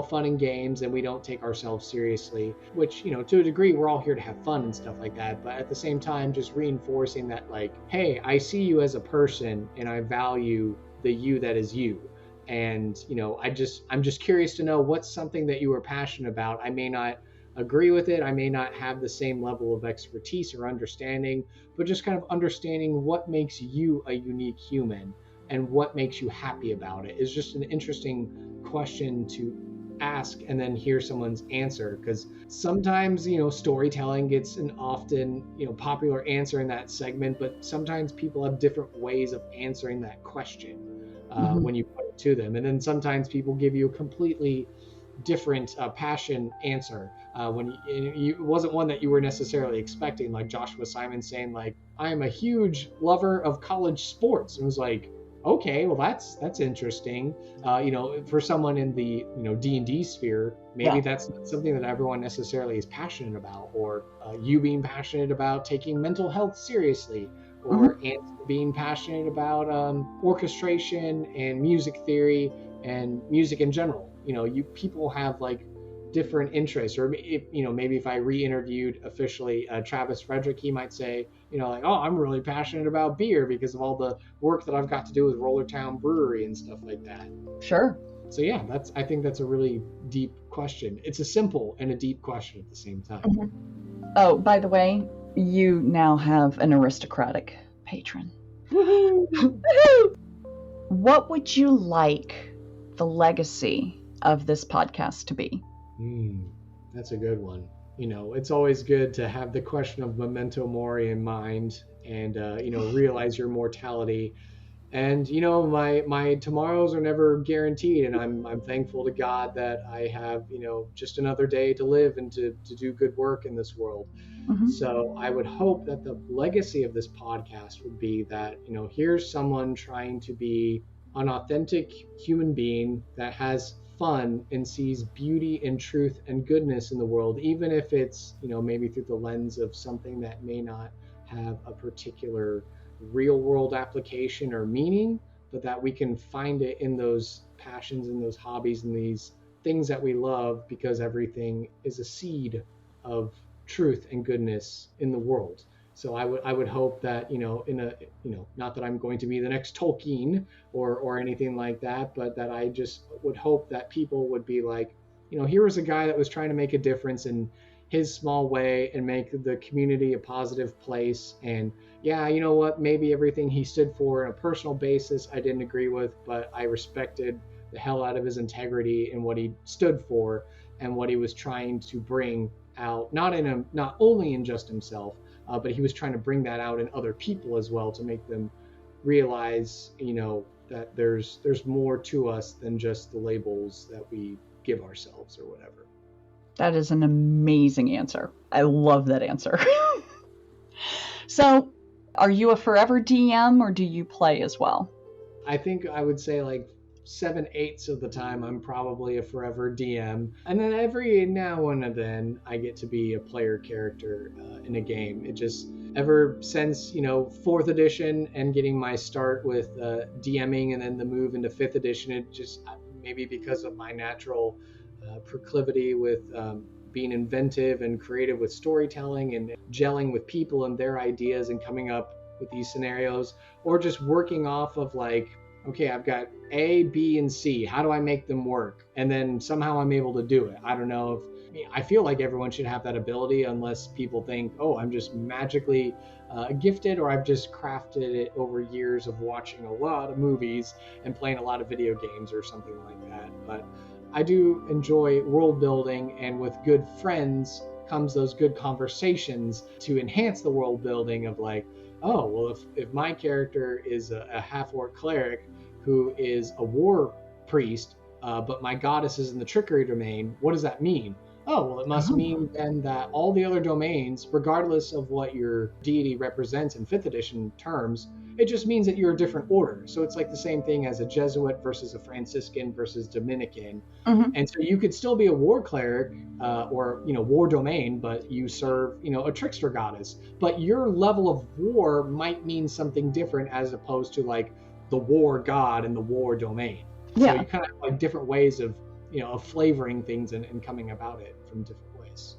fun and games and we don't take ourselves seriously, which, to a degree, we're all here to have fun and stuff like that. But at the same time, just reinforcing that like, hey, I see you as a person and I value the you that is you. And, I'm just curious to know what's something that you are passionate about. I may not agree with it. I may not have the same level of expertise or understanding, but just kind of understanding what makes you a unique human and what makes you happy about it is just an interesting question to ask and then hear someone's answer. Because sometimes, storytelling gets an often, popular answer in that segment, but sometimes people have different ways of answering that question when you put it to them. And then sometimes people give you a completely different passion answer when it wasn't one that you were necessarily expecting, like Joshua Simon saying like, I am a huge lover of college sports. And it was like, okay, well that's interesting. For someone in the D&D sphere, maybe that's not something that everyone necessarily is passionate about, or you being passionate about taking mental health seriously, or Anson being passionate about orchestration and music theory and music in general. People have like different interests, or maybe if I re-interviewed officially Travis Frederick, he might say, I'm really passionate about beer because of all the work that I've got to do with Rollertown Brewery and stuff like that. Sure. So yeah, I think that's a really deep question. It's a simple and a deep question at the same time. Mm-hmm. Oh, by the way, you now have an aristocratic patron. Woohoo! Woohoo! What would you like the legacy of this podcast to be? That's a good one. It's always good to have the question of memento mori in mind, and realize your mortality. And my tomorrows are never guaranteed, and I'm thankful to God that I have just another day to live and to do good work in this world. Mm-hmm. So I would hope that the legacy of this podcast would be that here's someone trying to be an authentic human being that has fun and sees beauty and truth and goodness in the world, even if it's maybe through the lens of something that may not have a particular real world application or meaning, but that we can find it in those passions and those hobbies and these things that we love, because everything is a seed of truth and goodness in the world. So I would hope that not that I'm going to be the next Tolkien or anything like that, but that I just would hope that people would be like, here was a guy that was trying to make a difference in his small way and make the community a positive place. And yeah, you know what, maybe everything he stood for on a personal basis I didn't agree with, but I respected the hell out of his integrity and what he stood for and what he was trying to bring out, not only in just himself, but he was trying to bring that out in other people as well, to make them realize, that there's more to us than just the labels that we give ourselves or whatever. That is an amazing answer. I love that answer. So, are you a forever DM, or do you play as well? I think I would say like 7/8 of the time I'm probably a forever DM, and then every now and then I get to be a player character in a game. It just, ever since 4th edition and getting my start with DMing, and then the move into 5th edition, it just, maybe because of my natural proclivity with being inventive and creative with storytelling and gelling with people and their ideas and coming up with these scenarios, or just working off of like, okay, I've got A, B, and C. How do I make them work? And then somehow I'm able to do it. I don't know I feel like everyone should have that ability, unless people think, oh, I'm just magically gifted, or I've just crafted it over years of watching a lot of movies and playing a lot of video games or something like that. But I do enjoy world building, and with good friends comes those good conversations to enhance the world building of like, oh, well, if my character is a half-orc cleric who is a war priest, but my goddess is in the trickery domain, what does that mean? Oh, well, it must mean then that all the other domains, regardless of what your deity represents in 5th edition terms, it just means that you're a different order. So it's like the same thing as a Jesuit versus a Franciscan versus Dominican. Mm-hmm. And so you could still be a war cleric or war domain, but you serve a trickster goddess. But your level of war might mean something different as opposed to like the war god and the war domain. Yeah. So you kind of have like different ways of of flavoring things and coming about it from different ways.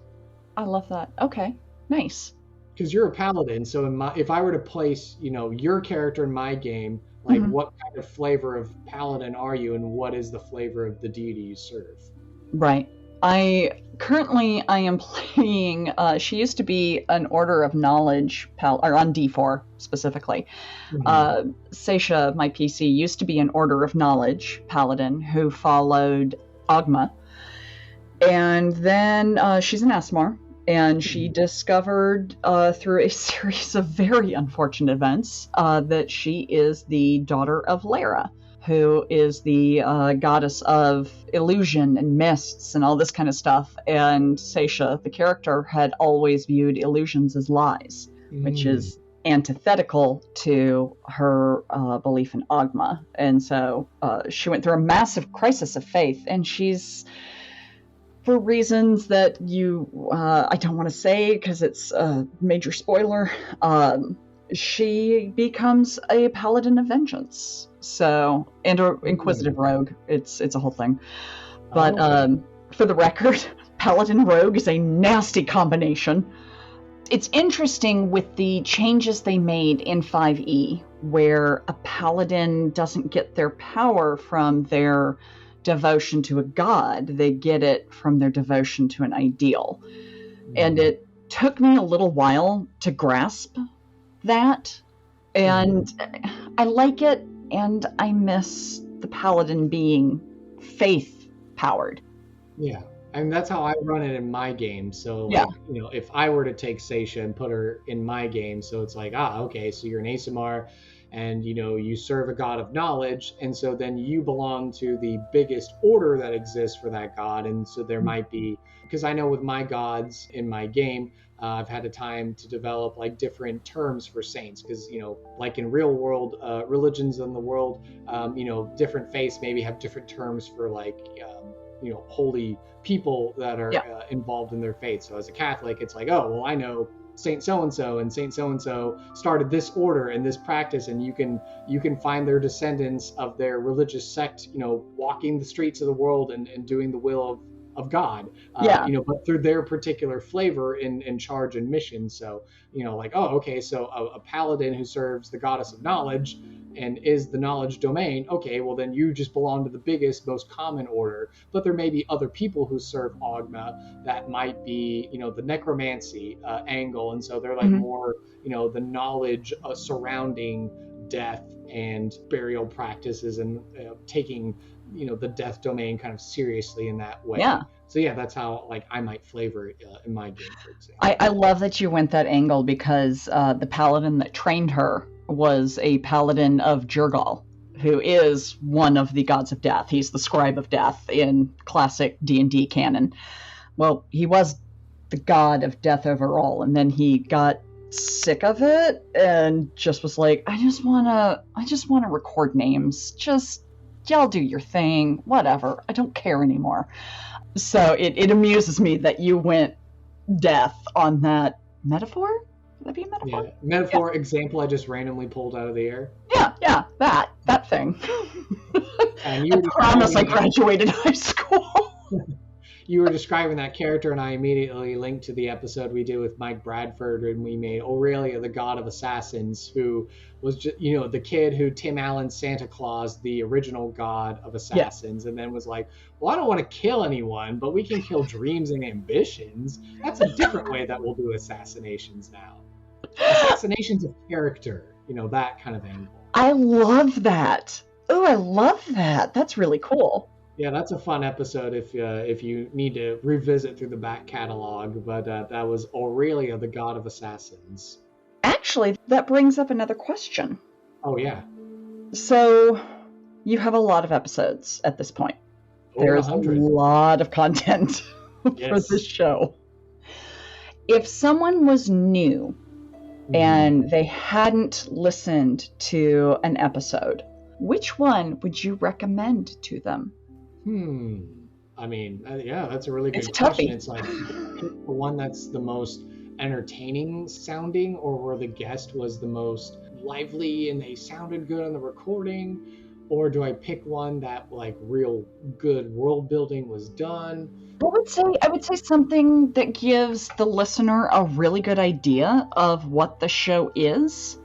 I love that. Okay, nice. Because you're a paladin, so if I were to place, your character in my game, like what kind of flavor of paladin are you, and what is the flavor of the deity you serve? Right. I am playing. She used to be an Order of Knowledge or on D4 specifically. Mm-hmm. Seisha, my PC, used to be an Order of Knowledge paladin who followed Ogma, and then she's an Asmar. And she discovered through a series of very unfortunate events that she is the daughter of Lara, who is the goddess of illusion and mists and all this kind of stuff. And Seisha, the character, had always viewed illusions as lies, which is antithetical to her belief in Ogma. And so she went through a massive crisis of faith, and she's, for reasons that I don't want to say because it's a major spoiler, she becomes a paladin of vengeance. So, and an inquisitive rogue. It's a whole thing. But for the record, paladin rogue is a nasty combination. It's interesting with the changes they made in 5e, where a paladin doesn't get their power from their devotion to a god. They get it from their devotion to an ideal. And it took me a little while to grasp that. And I like it, and I miss the paladin being faith-powered. Yeah. I mean, that's how I run it in my game. So, Yeah. like, you know, if I were to take Seisha and put her in my game, so it's like, okay, so you're an Asimar, and, you know, you serve a god of knowledge, and so then you belong to the biggest order that exists for that god. And so there might be, because I know with my gods in my game, I've had a time to develop like different terms for saints, because, you know, like in real world religions in the world, you know, different faiths maybe have different terms for like, you know, holy people that are involved in their faith. So as a Catholic, it's like, oh, well, I know Saint so-and-so, and Saint so-and-so started this order and this practice, and you can find their descendants of their religious sect, you know, walking the streets of the world and doing the will of God, you know, but through their particular flavor in charge and mission. So, you know, like, oh, okay, so a paladin who serves the goddess of knowledge and is the knowledge domain, okay, well then you just belong to the biggest, most common order. But there may be other people who serve Ogma that might be, you know, the necromancy angle, and so they're like more, you know, the knowledge surrounding death and burial practices, and taking, you know, the death domain kind of seriously in that way. Yeah. So yeah, that's how like I might flavor it in my game, for example. I love that you went that angle, because the paladin that trained her was a paladin of Jurgal, who is one of the gods of death. He's the scribe of death in classic D&D canon. Well, he was the god of death overall, and then he got sick of it and just was like, I just want to record names. Just y'all do your thing, whatever. I don't care anymore. So it amuses me that you went death on that metaphor. Would that be a metaphor? Yeah, metaphor example I just randomly pulled out of the air. Yeah, that thing. And you I promise I graduated high school. You were describing that character, and I immediately linked to the episode we did with Mike Bradford, and we made Aurelia, the god of assassins, who was just, you know, the kid who Tim Allen's Santa Claus, the original god of assassins, and then was like, well, I don't want to kill anyone, but we can kill dreams and ambitions. That's a different way that we'll do assassinations now. Assassinations of character, you know, that kind of angle. I love that. Oh, I love that. That's really cool. Yeah, that's a fun episode if you need to revisit through the back catalog. But that was Aurelia, the god of assassins. Actually, that brings up another question. Oh, yeah. So, you have a lot of episodes at this point. There's a lot of content for this show. If someone was new and they hadn't listened to an episode, which one would you recommend to them? I mean, yeah, that's a really good question. It's like the one that's the most entertaining sounding, or where the guest was the most lively and they sounded good on the recording, or do I pick one that like real good world building was done? I would say something that gives the listener a really good idea of what the show is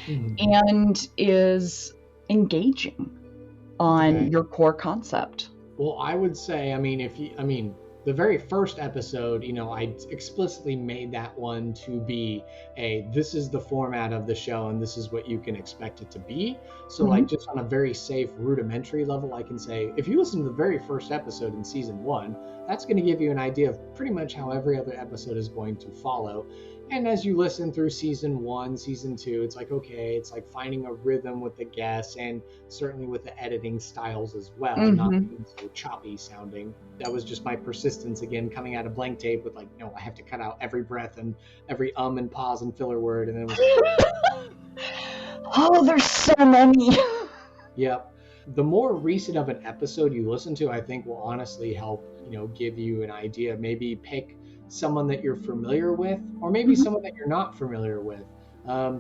and is engaging on your core concept. Well, I would say, the the very first episode, I explicitly made that one to be this is the format of the show and this is what you can expect it to be. So like just on a very safe rudimentary level, I can say, if you listen to the very first episode in season 1, that's going to give you an idea of pretty much how every other episode is going to follow. And as you listen through season 1, season 2, it's like, okay, it's like finding a rhythm with the guests and certainly with the editing styles as well, not being so choppy sounding. That was just my persistence again, coming out of blank tape with like, no, I have to cut out every breath and every and pause and filler word. And then it was oh, there's so many. Yep. The more recent of an episode you listen to, I think will honestly help, give you an idea. Maybe pick someone that you're familiar with, or maybe someone that you're not familiar with.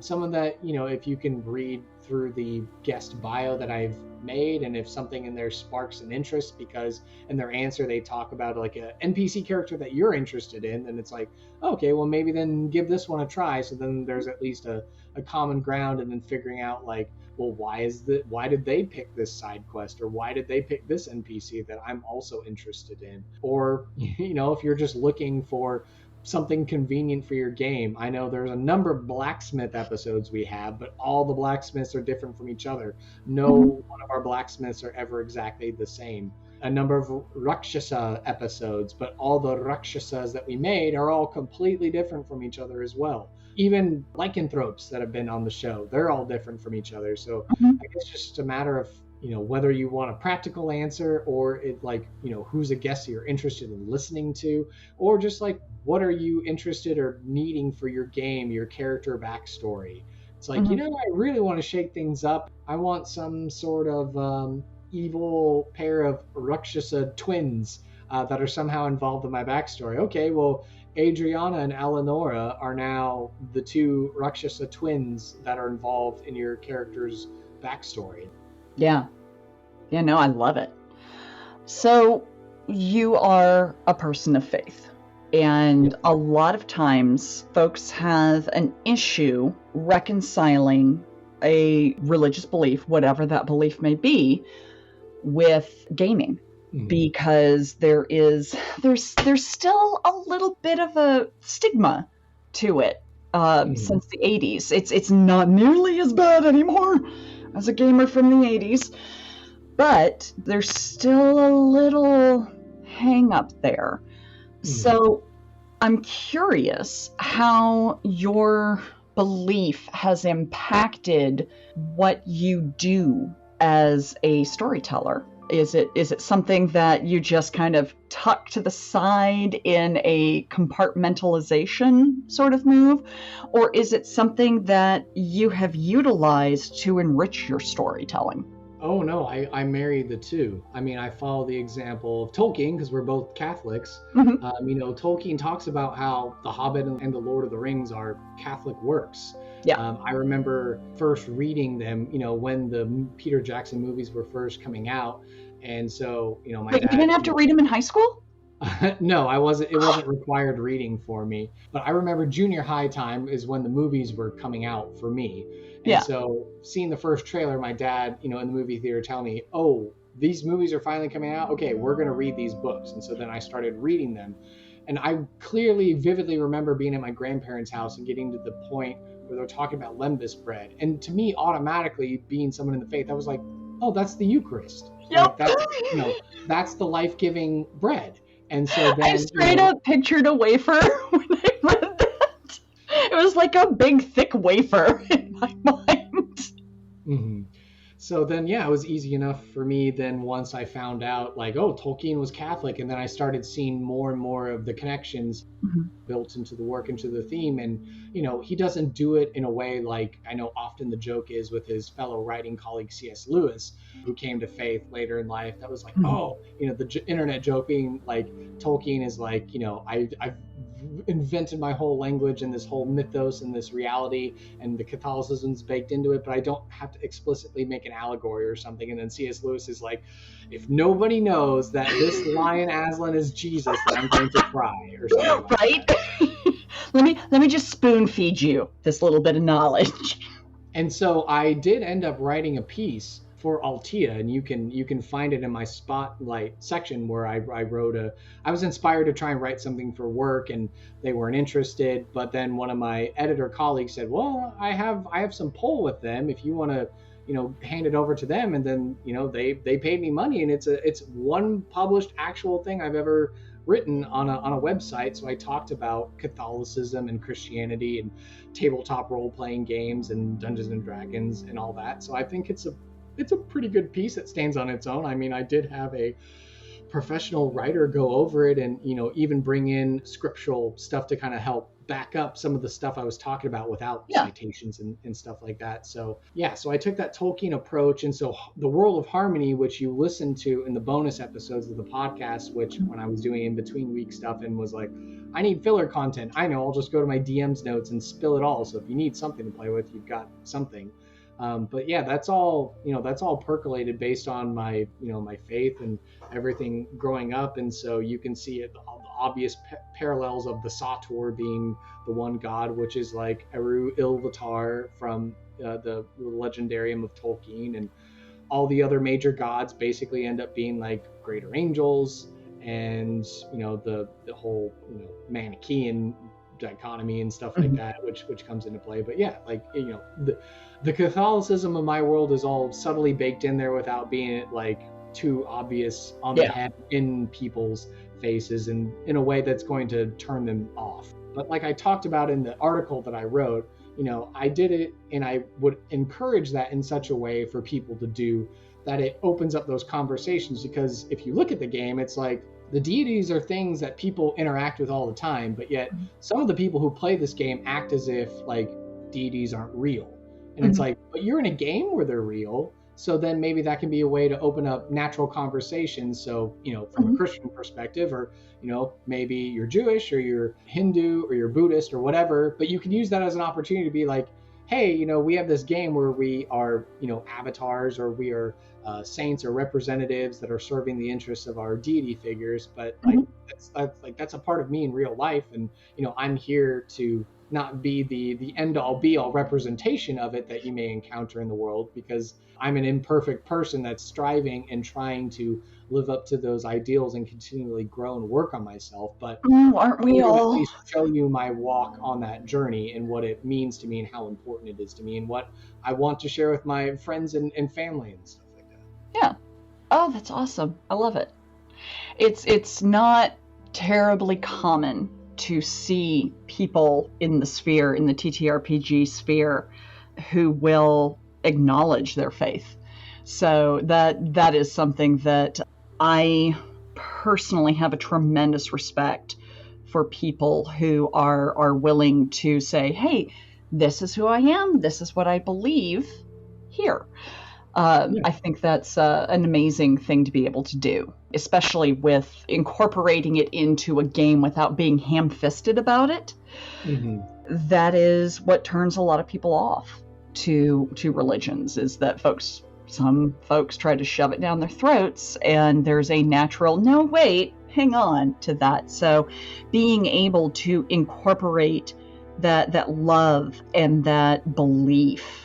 Someone that, if you can read through the guest bio that I've made, and if something in there sparks an interest, because in their answer they talk about like a NPC character that you're interested in, then it's like, okay, well maybe then give this one a try. So then there's at least a common ground, and then figuring out like, well, why did they pick this side quest, or why did they pick this NPC that I'm also interested in? Or, if you're just looking for something convenient for your game, I know there's a number of blacksmith episodes we have, but all the blacksmiths are different from each other. No one of our blacksmiths are ever exactly the same. A number of Rakshasa episodes, but all the Rakshasas that we made are all completely different from each other as well. Even lycanthropes that have been on the show, they're all different from each other. So I guess just a matter of, whether you want a practical answer, or it like, who's a guest you're interested in listening to, or just like, what are you interested or needing for your game, your character backstory. It's like, I really want to shake things up. I want some sort of evil pair of Rakshasa twins that are somehow involved in my backstory. Okay, well, Adriana and Eleonora are now the 2 Rakshasa twins that are involved in your character's backstory. Yeah, no, I love it. So you are a person of faith, and a lot of times folks have an issue reconciling a religious belief, whatever that belief may be, with gaming. Because there's still a little bit of a stigma to it since the 80s. It's not nearly as bad anymore as a gamer from the 80s, but there's still a little hang up there. So I'm curious how your belief has impacted what you do as a storyteller. Is it something that you just kind of tuck to the side in a compartmentalization sort of move? Or is it something that you have utilized to enrich your storytelling? Oh, no, I marry the two. I mean, I follow the example of Tolkien, because we're both Catholics. Tolkien talks about how The Hobbit and The Lord of the Rings are Catholic works. Yeah. I remember first reading them, when the Peter Jackson movies were first coming out. And so, my dad... You didn't have to read them in high school? No, it wasn't required reading for me. But I remember junior high time is when the movies were coming out for me. And so seeing the first trailer, my dad, in the movie theater telling me, oh, these movies are finally coming out. Okay, we're going to read these books. And so then I started reading them. And I vividly remember being at my grandparents' house and getting to the point where they're talking about lembas bread. And to me, automatically, being someone in the faith, I was like, oh, that's the Eucharist. Yep. Like that's the life-giving bread. And so then, I straight up pictured a wafer when I read that. It was like a big, thick wafer in my mind. Mm-hmm. So then, it was easy enough for me then once I found out, like, oh, Tolkien was Catholic, and then I started seeing more and more of the connections built into the work, into the theme. And, he doesn't do it in a way like I know often the joke is with his fellow writing colleague C.S. Lewis, who came to faith later in life. That was like, the internet joke being like, Tolkien is like, I've invented my whole language and this whole mythos and this reality, and the Catholicism's baked into it, but I don't have to explicitly make an allegory or something. And then C.S. Lewis is like, if nobody knows that this lion Aslan is Jesus, then I'm going to cry, or something like right? Let me just spoon feed you this little bit of knowledge. And so I did end up writing a piece for Altea, and you can find it in my spotlight section where I was inspired to try and write something for work, and they weren't interested. But then one of my editor colleagues said, well, I have some pull with them if you want to, hand it over to them. And then, they paid me money, and it's one published actual thing I've ever written on a website. So I talked about Catholicism and Christianity and tabletop role-playing games and Dungeons and Dragons and all that. So I think it's a pretty good piece that stands on its own. I mean, I did have a professional writer go over it and, even bring in scriptural stuff to kind of help back up some of the stuff I was talking about without citations and stuff like that. So I took that Tolkien approach. And so the World of Harmony, which you listen to in the bonus episodes of the podcast, which when I was doing in between week stuff and was like, I need filler content. I know, I'll just go to my DM's notes and spill it all. So if you need something to play with, you've got something. But yeah, that's all percolated based on my faith and everything growing up. And so you can see it, all the obvious parallels of the Sator being the one god, which is like Eru Ilúvatar from the Legendarium of Tolkien, and all the other major gods basically end up being like greater angels, and the whole Manichaean dichotomy and stuff like that, which comes into play. But yeah, like the Catholicism of my world is all subtly baked in there without being like too obvious on the head in people's faces and in a way that's going to turn them off. But like I talked about in the article that I wrote, I did it, and I would encourage that in such a way for people to do that it opens up those conversations. Because if you look at the game, it's like the deities are things that people interact with all the time, but yet some of the people who play this game act as if like deities aren't real. And it's like, but you're in a game where they're real. So then maybe that can be a way to open up natural conversations. So, from a Christian perspective, or, maybe you're Jewish or you're Hindu or you're Buddhist or whatever, but you can use that as an opportunity to be like, hey, we have this game where we are, avatars, or we are saints or representatives that are serving the interests of our deity figures. But that's a part of me in real life. And, I'm here to not be the end all be all representation of it that you may encounter in the world, because I'm an imperfect person that's striving and trying to live up to those ideals and continually grow and work on myself. But aren't we all? At least show you my walk on that journey and what it means to me and how important it is to me and what I want to share with my friends and family and stuff like that. Yeah. Oh, that's awesome. I love it. It's not terribly common to see people in the sphere, in the TTRPG sphere, who will acknowledge their faith. So that is something that I personally have a tremendous respect for, people who are willing to say, hey, this is who I am, this is what I believe here. I think that's an amazing thing to be able to do, especially with incorporating it into a game without being ham-fisted about it. That is what turns a lot of people off to religions, is that some folks try to shove it down their throats, and there's a natural, no, wait, hang on to that. So being able to incorporate that love and that belief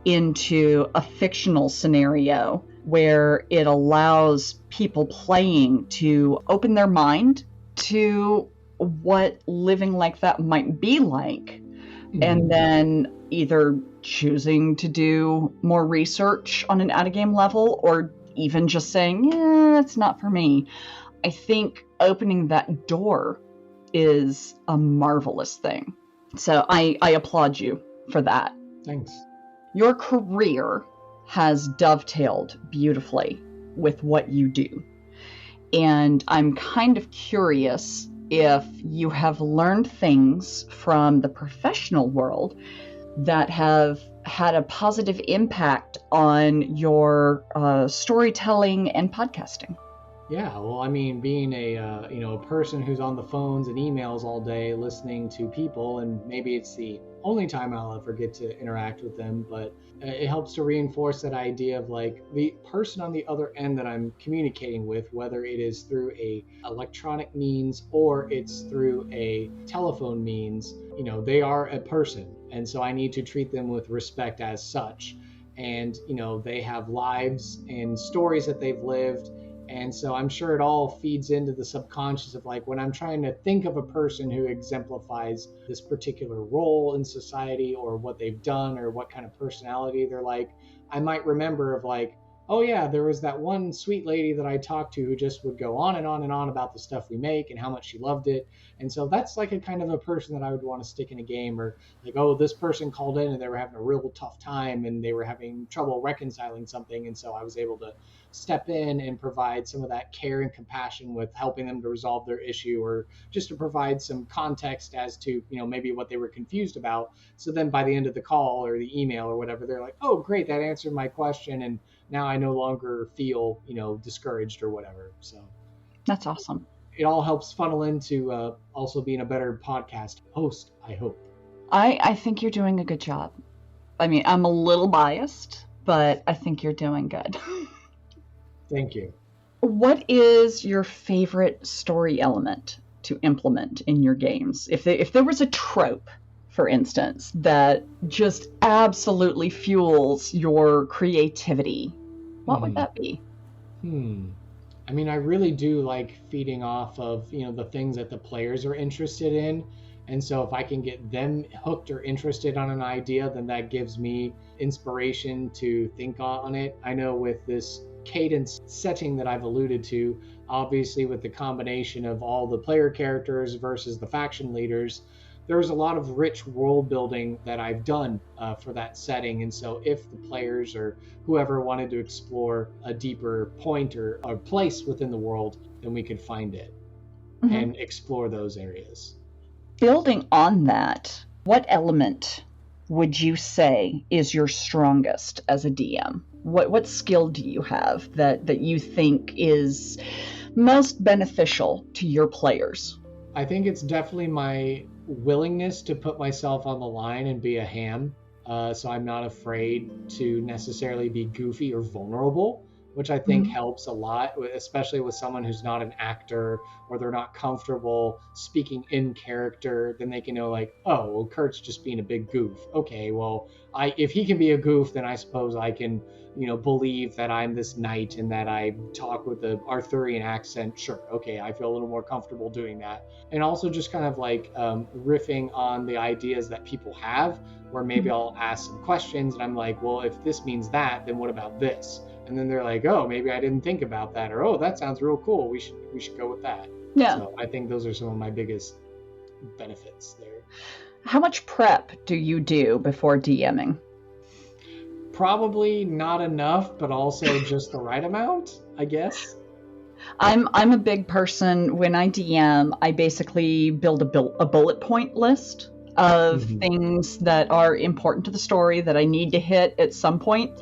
into a fictional scenario where it allows people playing to open their mind to what living like that might be like, and then either choosing to do more research on an out-of-game level, or even just saying, yeah, it's not for me. I think opening that door is a marvelous thing. So I applaud you for that. Thanks. Your career has dovetailed beautifully with what you do. And I'm kind of curious if you have learned things from the professional world that have had a positive impact on your storytelling and podcasting. Yeah, well, I mean, being a person who's on the phones and emails all day listening to people, and maybe it's the only time I'll ever get to interact with them, but it helps to reinforce that idea of like the person on the other end that I'm communicating with, whether it is through a electronic means or it's through a telephone means, they are a person. And so I need to treat them with respect as such. and they have lives and stories that they've lived. And so I'm sure it all feeds into the subconscious of like when I'm trying to think of a person who exemplifies this particular role in society or what they've done or what kind of personality they're like, I might remember of like, oh yeah, there was that one sweet lady that I talked to who just would go on and on and on about the stuff we make and how much she loved it. And so that's like a kind of a person that I would want to stick in a game. Or like, oh, this person called in and they were having a real tough time and they were having trouble reconciling something. And so I was able to step in and provide some of that care and compassion with helping them to resolve their issue, or just to provide some context as to, maybe what they were confused about. So then by the end of the call or the email or whatever, they're like, oh, great, that answered my question. And now I no longer feel, discouraged or whatever. So That's awesome. It all helps funnel into also being a better podcast host, I hope. I think you're doing a good job. I mean, I'm a little biased, but I think you're doing good. Thank you. What is your favorite story element to implement in your games? If there was a trope, for instance, that just absolutely fuels your creativity, what would that be? I mean, I really do like feeding off of, the things that the players are interested in. And so if I can get them hooked or interested on an idea, then that gives me inspiration to think on it. I know with this cadence setting that I've alluded to, obviously with the combination of all the player characters versus the faction leaders, there's a lot of rich world building that I've done for that setting. And so if the players or whoever wanted to explore a deeper point or place within the world, then we could find it and explore those areas. Building on that, what element would you say is your strongest as a DM? What skill do you have that you think is most beneficial to your players? I think it's definitely my willingness to put myself on the line and be a ham. So I'm not afraid to necessarily be goofy or vulnerable, which I think helps a lot, especially with someone who's not an actor or they're not comfortable speaking in character. Then they can know like, oh, well, Kurt's just being a big goof. Okay, well, if he can be a goof, then I suppose I can, believe that I'm this knight and that I talk with the Arthurian accent. Sure, okay, I feel a little more comfortable doing that. And also just kind of like riffing on the ideas that people have, where maybe I'll ask some questions and I'm like, well, if this means that, then what about this? And then they're like, oh, maybe I didn't think about that, or oh, that sounds real cool. We should go with that. Yeah. So I think those are some of my biggest benefits there. How much prep do you do before DMing? Probably not enough, but also just the right amount, I guess. I'm a big person. When I DM, I basically build a bullet point list of things that are important to the story that I need to hit at some point,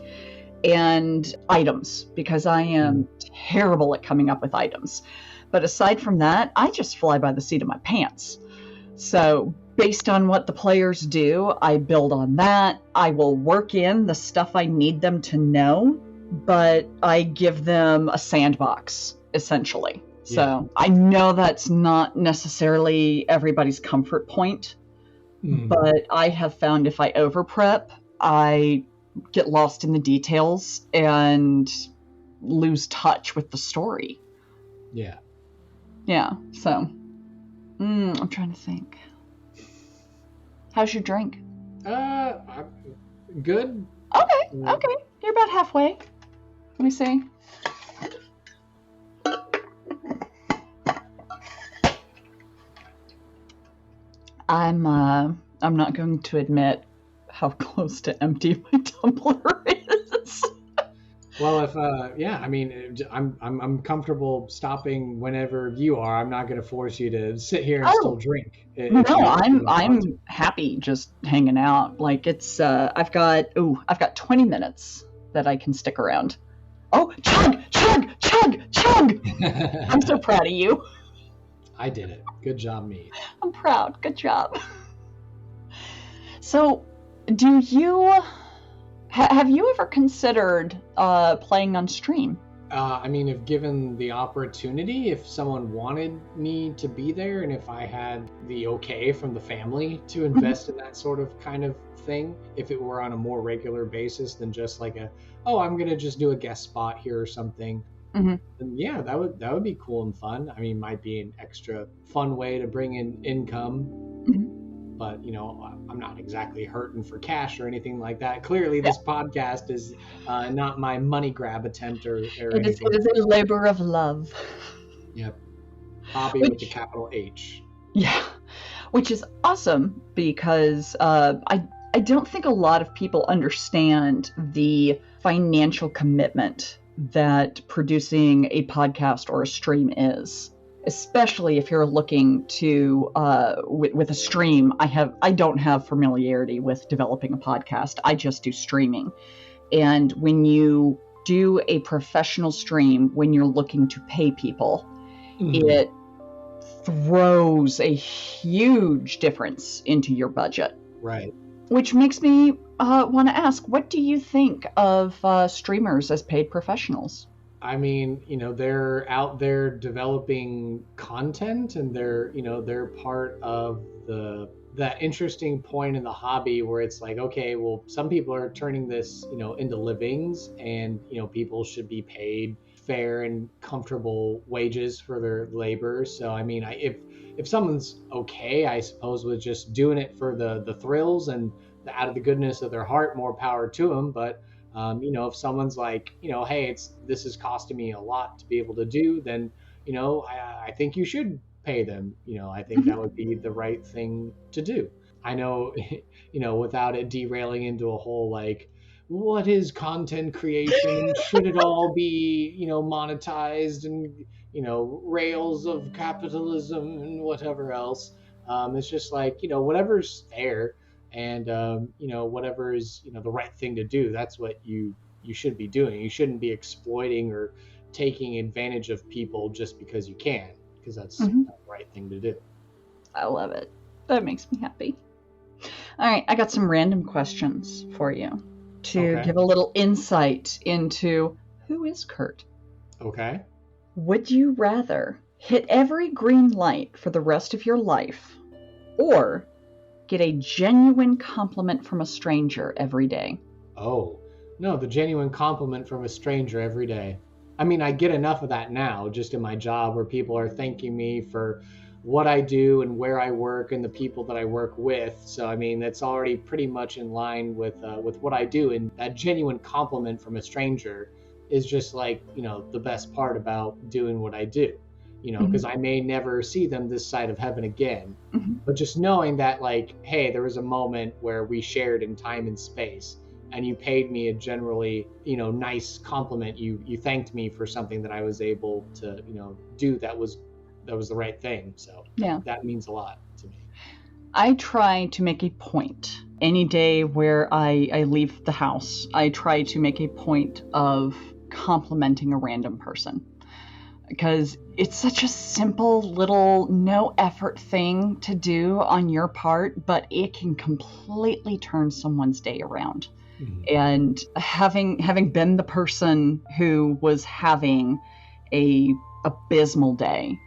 and items, because I am terrible at coming up with items. But aside from that, I just fly by the seat of my pants. So based on what the players do, I build on that. I will work in the stuff I need them to know, but I give them a sandbox, essentially. Yeah. So I know that's not necessarily everybody's comfort point, but I have found if I over prep, I get lost in the details and lose touch with the story. Yeah. So I'm trying to think. How's your drink? Good. Okay. You're about halfway. Let me see. I'm not going to admit how close to empty my tumbler is. Well, if I'm comfortable stopping whenever you are. I'm not going to force you to sit here and still drink. No, I'm happy just hanging out. Like it's I've got 20 minutes that I can stick around. Oh, chug. I'm so proud of you. I did it. Good job, me. I'm proud. Good job. So, have you ever considered playing on stream? I mean, if given the opportunity, if someone wanted me to be there and if I had the okay from the family to invest in that sort of kind of thing, if it were on a more regular basis than just like I'm going to just do a guest spot here or something, then yeah, that would be cool and fun. I mean, might be an extra fun way to bring in income. But, I'm not exactly hurting for cash or anything like that. Clearly, this podcast is not my money grab attempt or anything. It is a labor of love. Yep. Hobby with the capital H. Yeah. Which is awesome because I don't think a lot of people understand the financial commitment that producing a podcast or a stream is. Especially if you're looking to with a stream. I don't have familiarity with developing a podcast. I just do streaming. And when you do a professional stream, when you're looking to pay people, it throws a huge difference into your budget. Right. Which makes me want to ask, what do you think of streamers as paid professionals? I mean, they're out there developing content and they're part of that interesting point in the hobby where it's like, okay, well, some people are turning this, into livings and, people should be paid fair and comfortable wages for their labor. So, I mean, if someone's okay, I suppose, with just doing it for the thrills and out of the goodness of their heart, more power to them. But if someone's like, hey, this is costing me a lot to be able to do, then, I think you should pay them. I think that would be the right thing to do. I know, without it derailing into a whole, like, what is content creation? Should it all be, monetized and, rails of capitalism and whatever else? It's just like, whatever's fair. And, whatever is, the right thing to do, that's what you should be doing. You shouldn't be exploiting or taking advantage of people just because you can, because that's the right thing to do. I love it. That makes me happy. All right, I got some random questions for you to give a little insight into who is Kurt. Okay. Would you rather hit every green light for the rest of your life or get a genuine compliment from a stranger every day? Oh, no, the genuine compliment from a stranger every day. I mean, I get enough of that now just in my job where people are thanking me for what I do and where I work and the people that I work with. So, I mean, that's already pretty much in line with what I do. And that genuine compliment from a stranger is just like, the best part about doing what I do. Because I may never see them this side of heaven again. But just knowing that, like, hey, there was a moment where we shared in time and space and you paid me a generally, nice compliment. You thanked me for something that I was able to, do that was the right thing. So yeah, that means a lot to me. I try to make a point any day where I leave the house. I try to make a point of complimenting a random person. Because it's such a simple little no effort thing to do on your part, but it can completely turn someone's day around. And having been the person who was having a abysmal day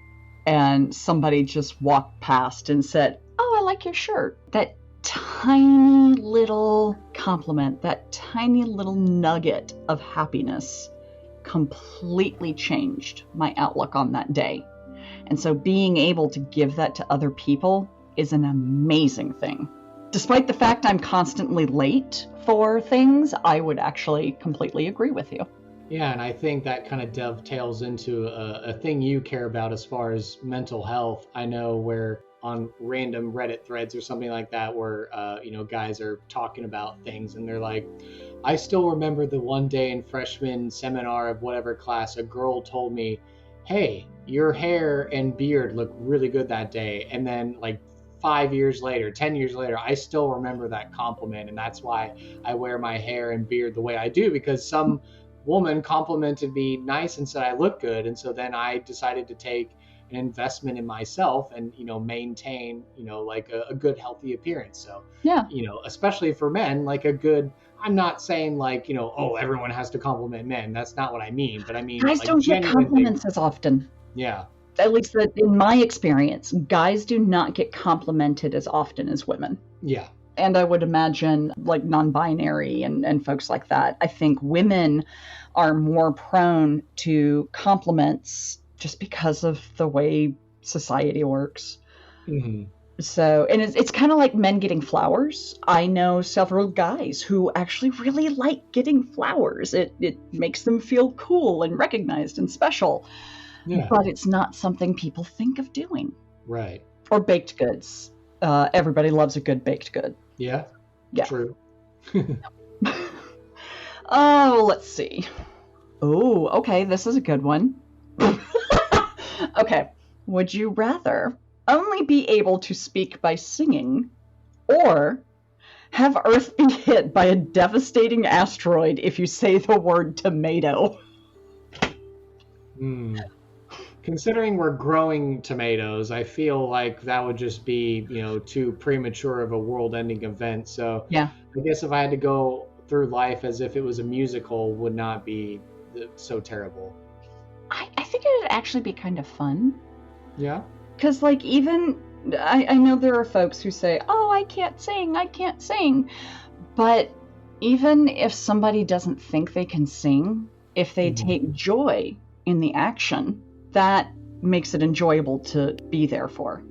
and somebody just walked past and said, "Oh, I like your shirt." That tiny little compliment, that tiny little nugget of happiness completely changed my outlook on that day. And so being able to give that to other people is an amazing thing. Despite the fact I'm constantly late for things, I would actually completely agree with you. Yeah, and I think that kind of dovetails into a thing you care about as far as mental health. I know where on random Reddit threads or something like that where, guys are talking about things and they're like, I still remember the one day in freshman seminar of whatever class, a girl told me, "Hey, your hair and beard look really good that day." And then like 5 years later, 10 years later, I still remember that compliment. And that's why I wear my hair and beard the way I do, because some woman complimented me nice and said I look good. And so then I decided to take an investment in myself and, maintain, like a good, healthy appearance. So, yeah, especially for men, like a good I'm not saying like, oh, everyone has to compliment men. That's not what I mean. But I mean, Guys like, don't get genuine compliments things. as often. Yeah. At least in my experience, guys do not get complimented as often as women. Yeah. And I would imagine like non-binary and folks like that. I think women are more prone to compliments just because of the way society works. Mm-hmm. So, and it's kind of like men getting flowers. I know several guys who actually really like getting flowers. It makes them feel cool and recognized and special. Yeah. But it's not something people think of doing. Right. Or baked goods. Everybody loves a good baked good. Yeah. Yeah. True. Oh, let's see. Oh, okay, this is a good one. Okay. Would you rather only be able to speak by singing, or have Earth be hit by a devastating asteroid if you say the word tomato? Considering we're growing tomatoes, I feel like that would just be, too premature of a world-ending event. So Yeah. I guess if I had to go through life as if it was a musical, would not be so terrible. I think it would actually be kind of fun. Yeah. Because, like, even, I know there are folks who say, oh, I can't sing. But even if somebody doesn't think they can sing, if they take joy in the action, that makes it enjoyable to be there for.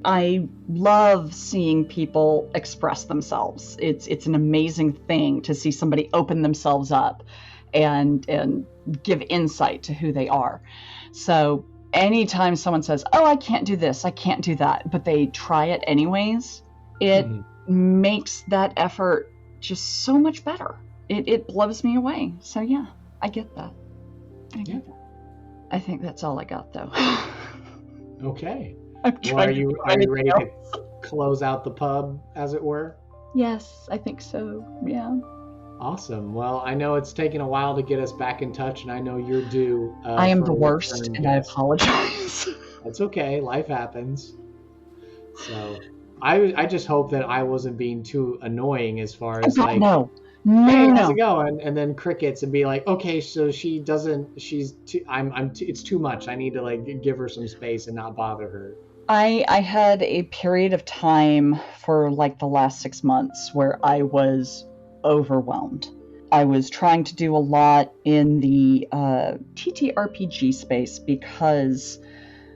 I love seeing people express themselves. It's an amazing thing to see somebody open themselves up and give insight to who they are. So anytime someone says, oh, I can't do this, I can't do that, but they try it anyways, it makes that effort just so much better. It blows me away. So yeah, I get that. I think that's all I got, though. Okay. Well, are you ready to close out the pub, as it were? Yes, I think so. Yeah. Awesome. Well, I know it's taken a while to get us back in touch, and I know you're due. I am the worst, and I apologize. That's okay. Life happens. So, I just hope that I wasn't being too annoying as far as like, no, hey, how's it going? And then crickets, and be like, okay, so it's too much. I need to like give her some space and not bother her. I had a period of time for like the last 6 months where I was overwhelmed. I was trying to do a lot in the TTRPG space because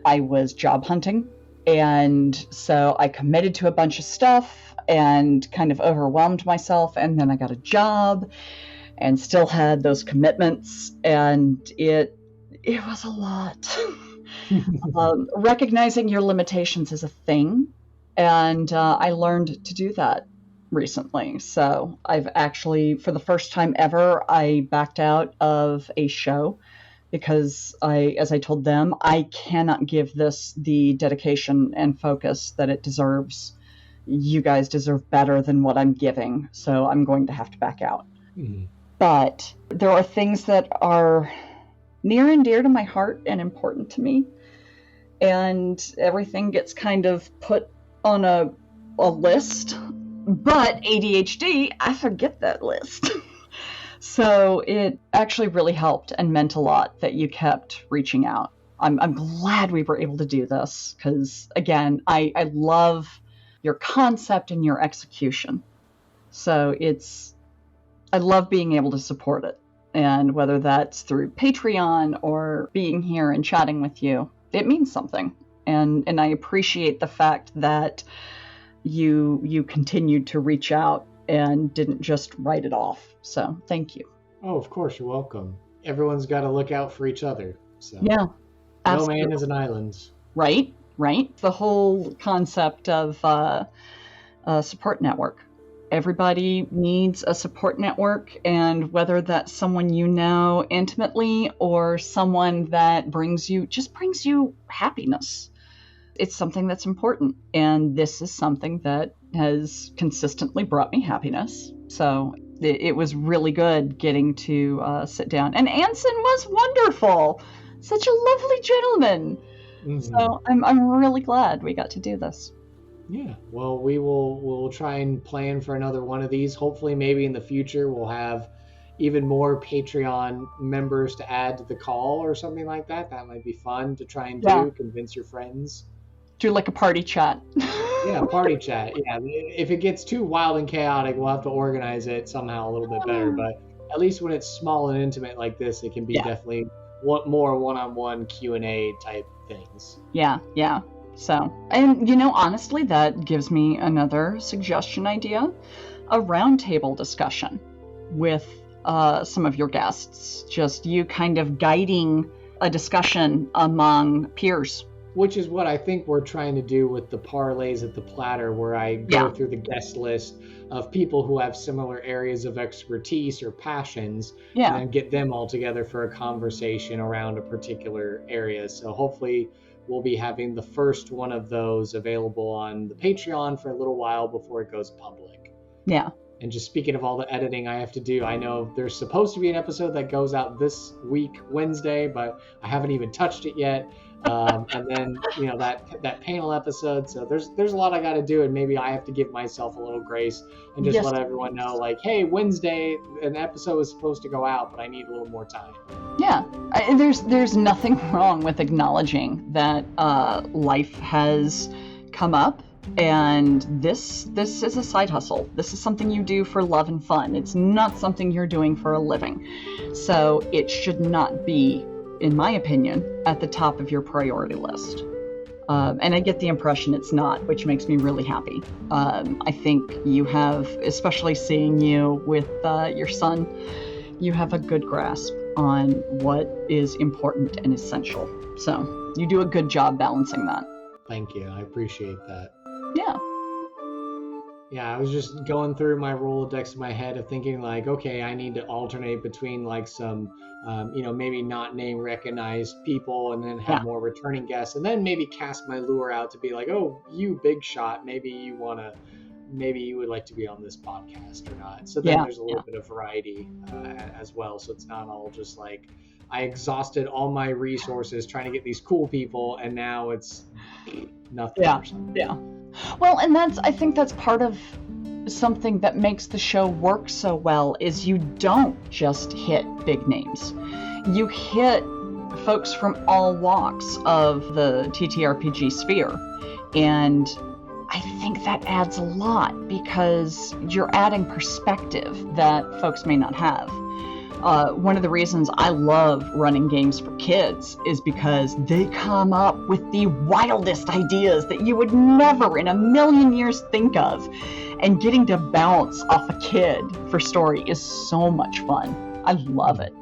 I was job hunting. And so I committed to a bunch of stuff and kind of overwhelmed myself. And then I got a job and still had those commitments. And it was a lot. Recognizing your limitations is a thing. And I learned to do that recently. So I've actually, for the first time ever, I backed out of a show because as I told them, I cannot give this the dedication and focus that it deserves. You guys deserve better than what I'm giving, so I'm going to have to back out. But there are things that are near and dear to my heart and important to me, and everything gets kind of put on a list. But ADHD, I forget that list. So it actually really helped and meant a lot that you kept reaching out. I'm glad we were able to do this because, again, I love your concept and your execution. So I love being able to support it. And whether that's through Patreon or being here and chatting with you, it means something. And I appreciate the fact that you continued to reach out and didn't just write it off. So thank you. Oh, of course, you're welcome. Everyone's got to look out for each other. So yeah, absolutely. No man is an island. Right. The whole concept of a support network. Everybody needs a support network, and whether that's someone you know intimately or someone that brings you happiness, it's something that's important. And this is something that has consistently brought me happiness. So it was really good getting to sit down. And Anson was wonderful. Such a lovely gentleman. So I'm really glad we got to do this. Yeah, well, we'll try and plan for another one of these. Hopefully, maybe in the future we'll have even more Patreon members to add to the call or something like that. That might be fun to try and do. Yeah. Convince your friends. Do like a party chat. Yeah, party chat. Yeah, if it gets too wild and chaotic, we'll have to organize it somehow a little bit better. But at least when it's small and intimate like this, it can be definitely more one-on-one Q&A type things. Yeah. So, and honestly, that gives me another suggestion idea: a roundtable discussion with some of your guests. Just you kind of guiding a discussion among peers. Which is what I think we're trying to do with the parlays at the platter, where I go through the guest list of people who have similar areas of expertise or passions, and then get them all together for a conversation around a particular area. So hopefully we'll be having the first one of those available on the Patreon for a little while before it goes public. Yeah. And just speaking of all the editing I have to do, I know there's supposed to be an episode that goes out this week, Wednesday, but I haven't even touched it yet. And then, that panel episode. So there's a lot I got to do, and maybe I have to give myself a little grace and just let everyone know, like, hey, Wednesday, an episode is supposed to go out, but I need a little more time. Yeah, there's nothing wrong with acknowledging that life has come up, and this is a side hustle. This is something you do for love and fun. It's not something you're doing for a living. So it should not be, in my opinion, at the top of your priority list. And I get the impression it's not, which makes me really happy. I think you have, especially seeing you with your son, you have a good grasp on what is important and essential. So you do a good job balancing that. Thank you. I appreciate that. Yeah. Yeah, I was just going through my Rolodex in my head of thinking, like, okay, I need to alternate between like some, maybe not name recognized people, and then have more returning guests, and then maybe cast my lure out to be like, oh, you big shot, maybe you would like to be on this podcast or not. So then there's a little bit of variety as well. So it's not all just like I exhausted all my resources trying to get these cool people, and now it's nothing. Yeah. Well, and I think that's part of something that makes the show work so well, is you don't just hit big names. You hit folks from all walks of the TTRPG sphere. And I think that adds a lot, because you're adding perspective that folks may not have. One of the reasons I love running games for kids is because they come up with the wildest ideas that you would never in a million years think of. And getting to bounce off a kid for story is so much fun. I love it.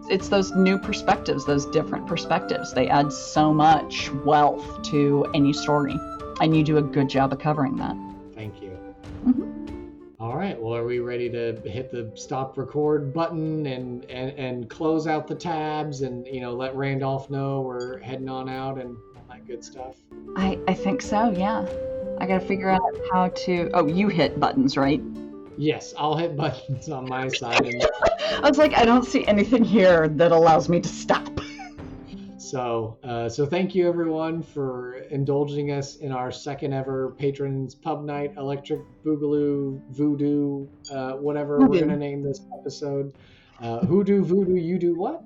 It's those new perspectives, those different perspectives. They add so much wealth to any story. And you do a good job of covering that. Thank you. Mm-hmm. All right. Well, are we ready to hit the stop record button and close out the tabs and, let Randolph know we're heading on out and all that good stuff? I think so, yeah. I got to figure out how to... Oh, you hit buttons, right? Yes, I'll hit buttons on my side. I was like, I don't see anything here that allows me to stop. So thank you everyone for indulging us in our second ever Patrons Pub Night, Electric Boogaloo, Voodoo, whatever we're going to name this episode. Hoodoo, Voodoo, you do what?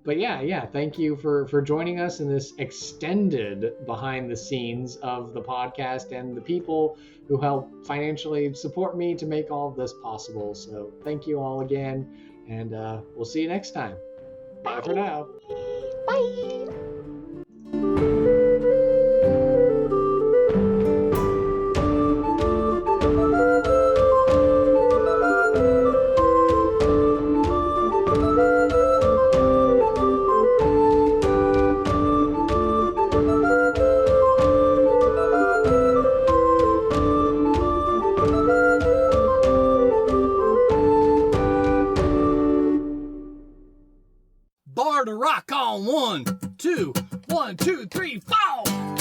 But yeah, thank you for joining us in this extended behind the scenes of the podcast and the people who help financially support me to make all of this possible. So thank you all again, and we'll see you next time. Bye for now. Bye. Bar to rock on 1, 2, 1, 2, 3, 4.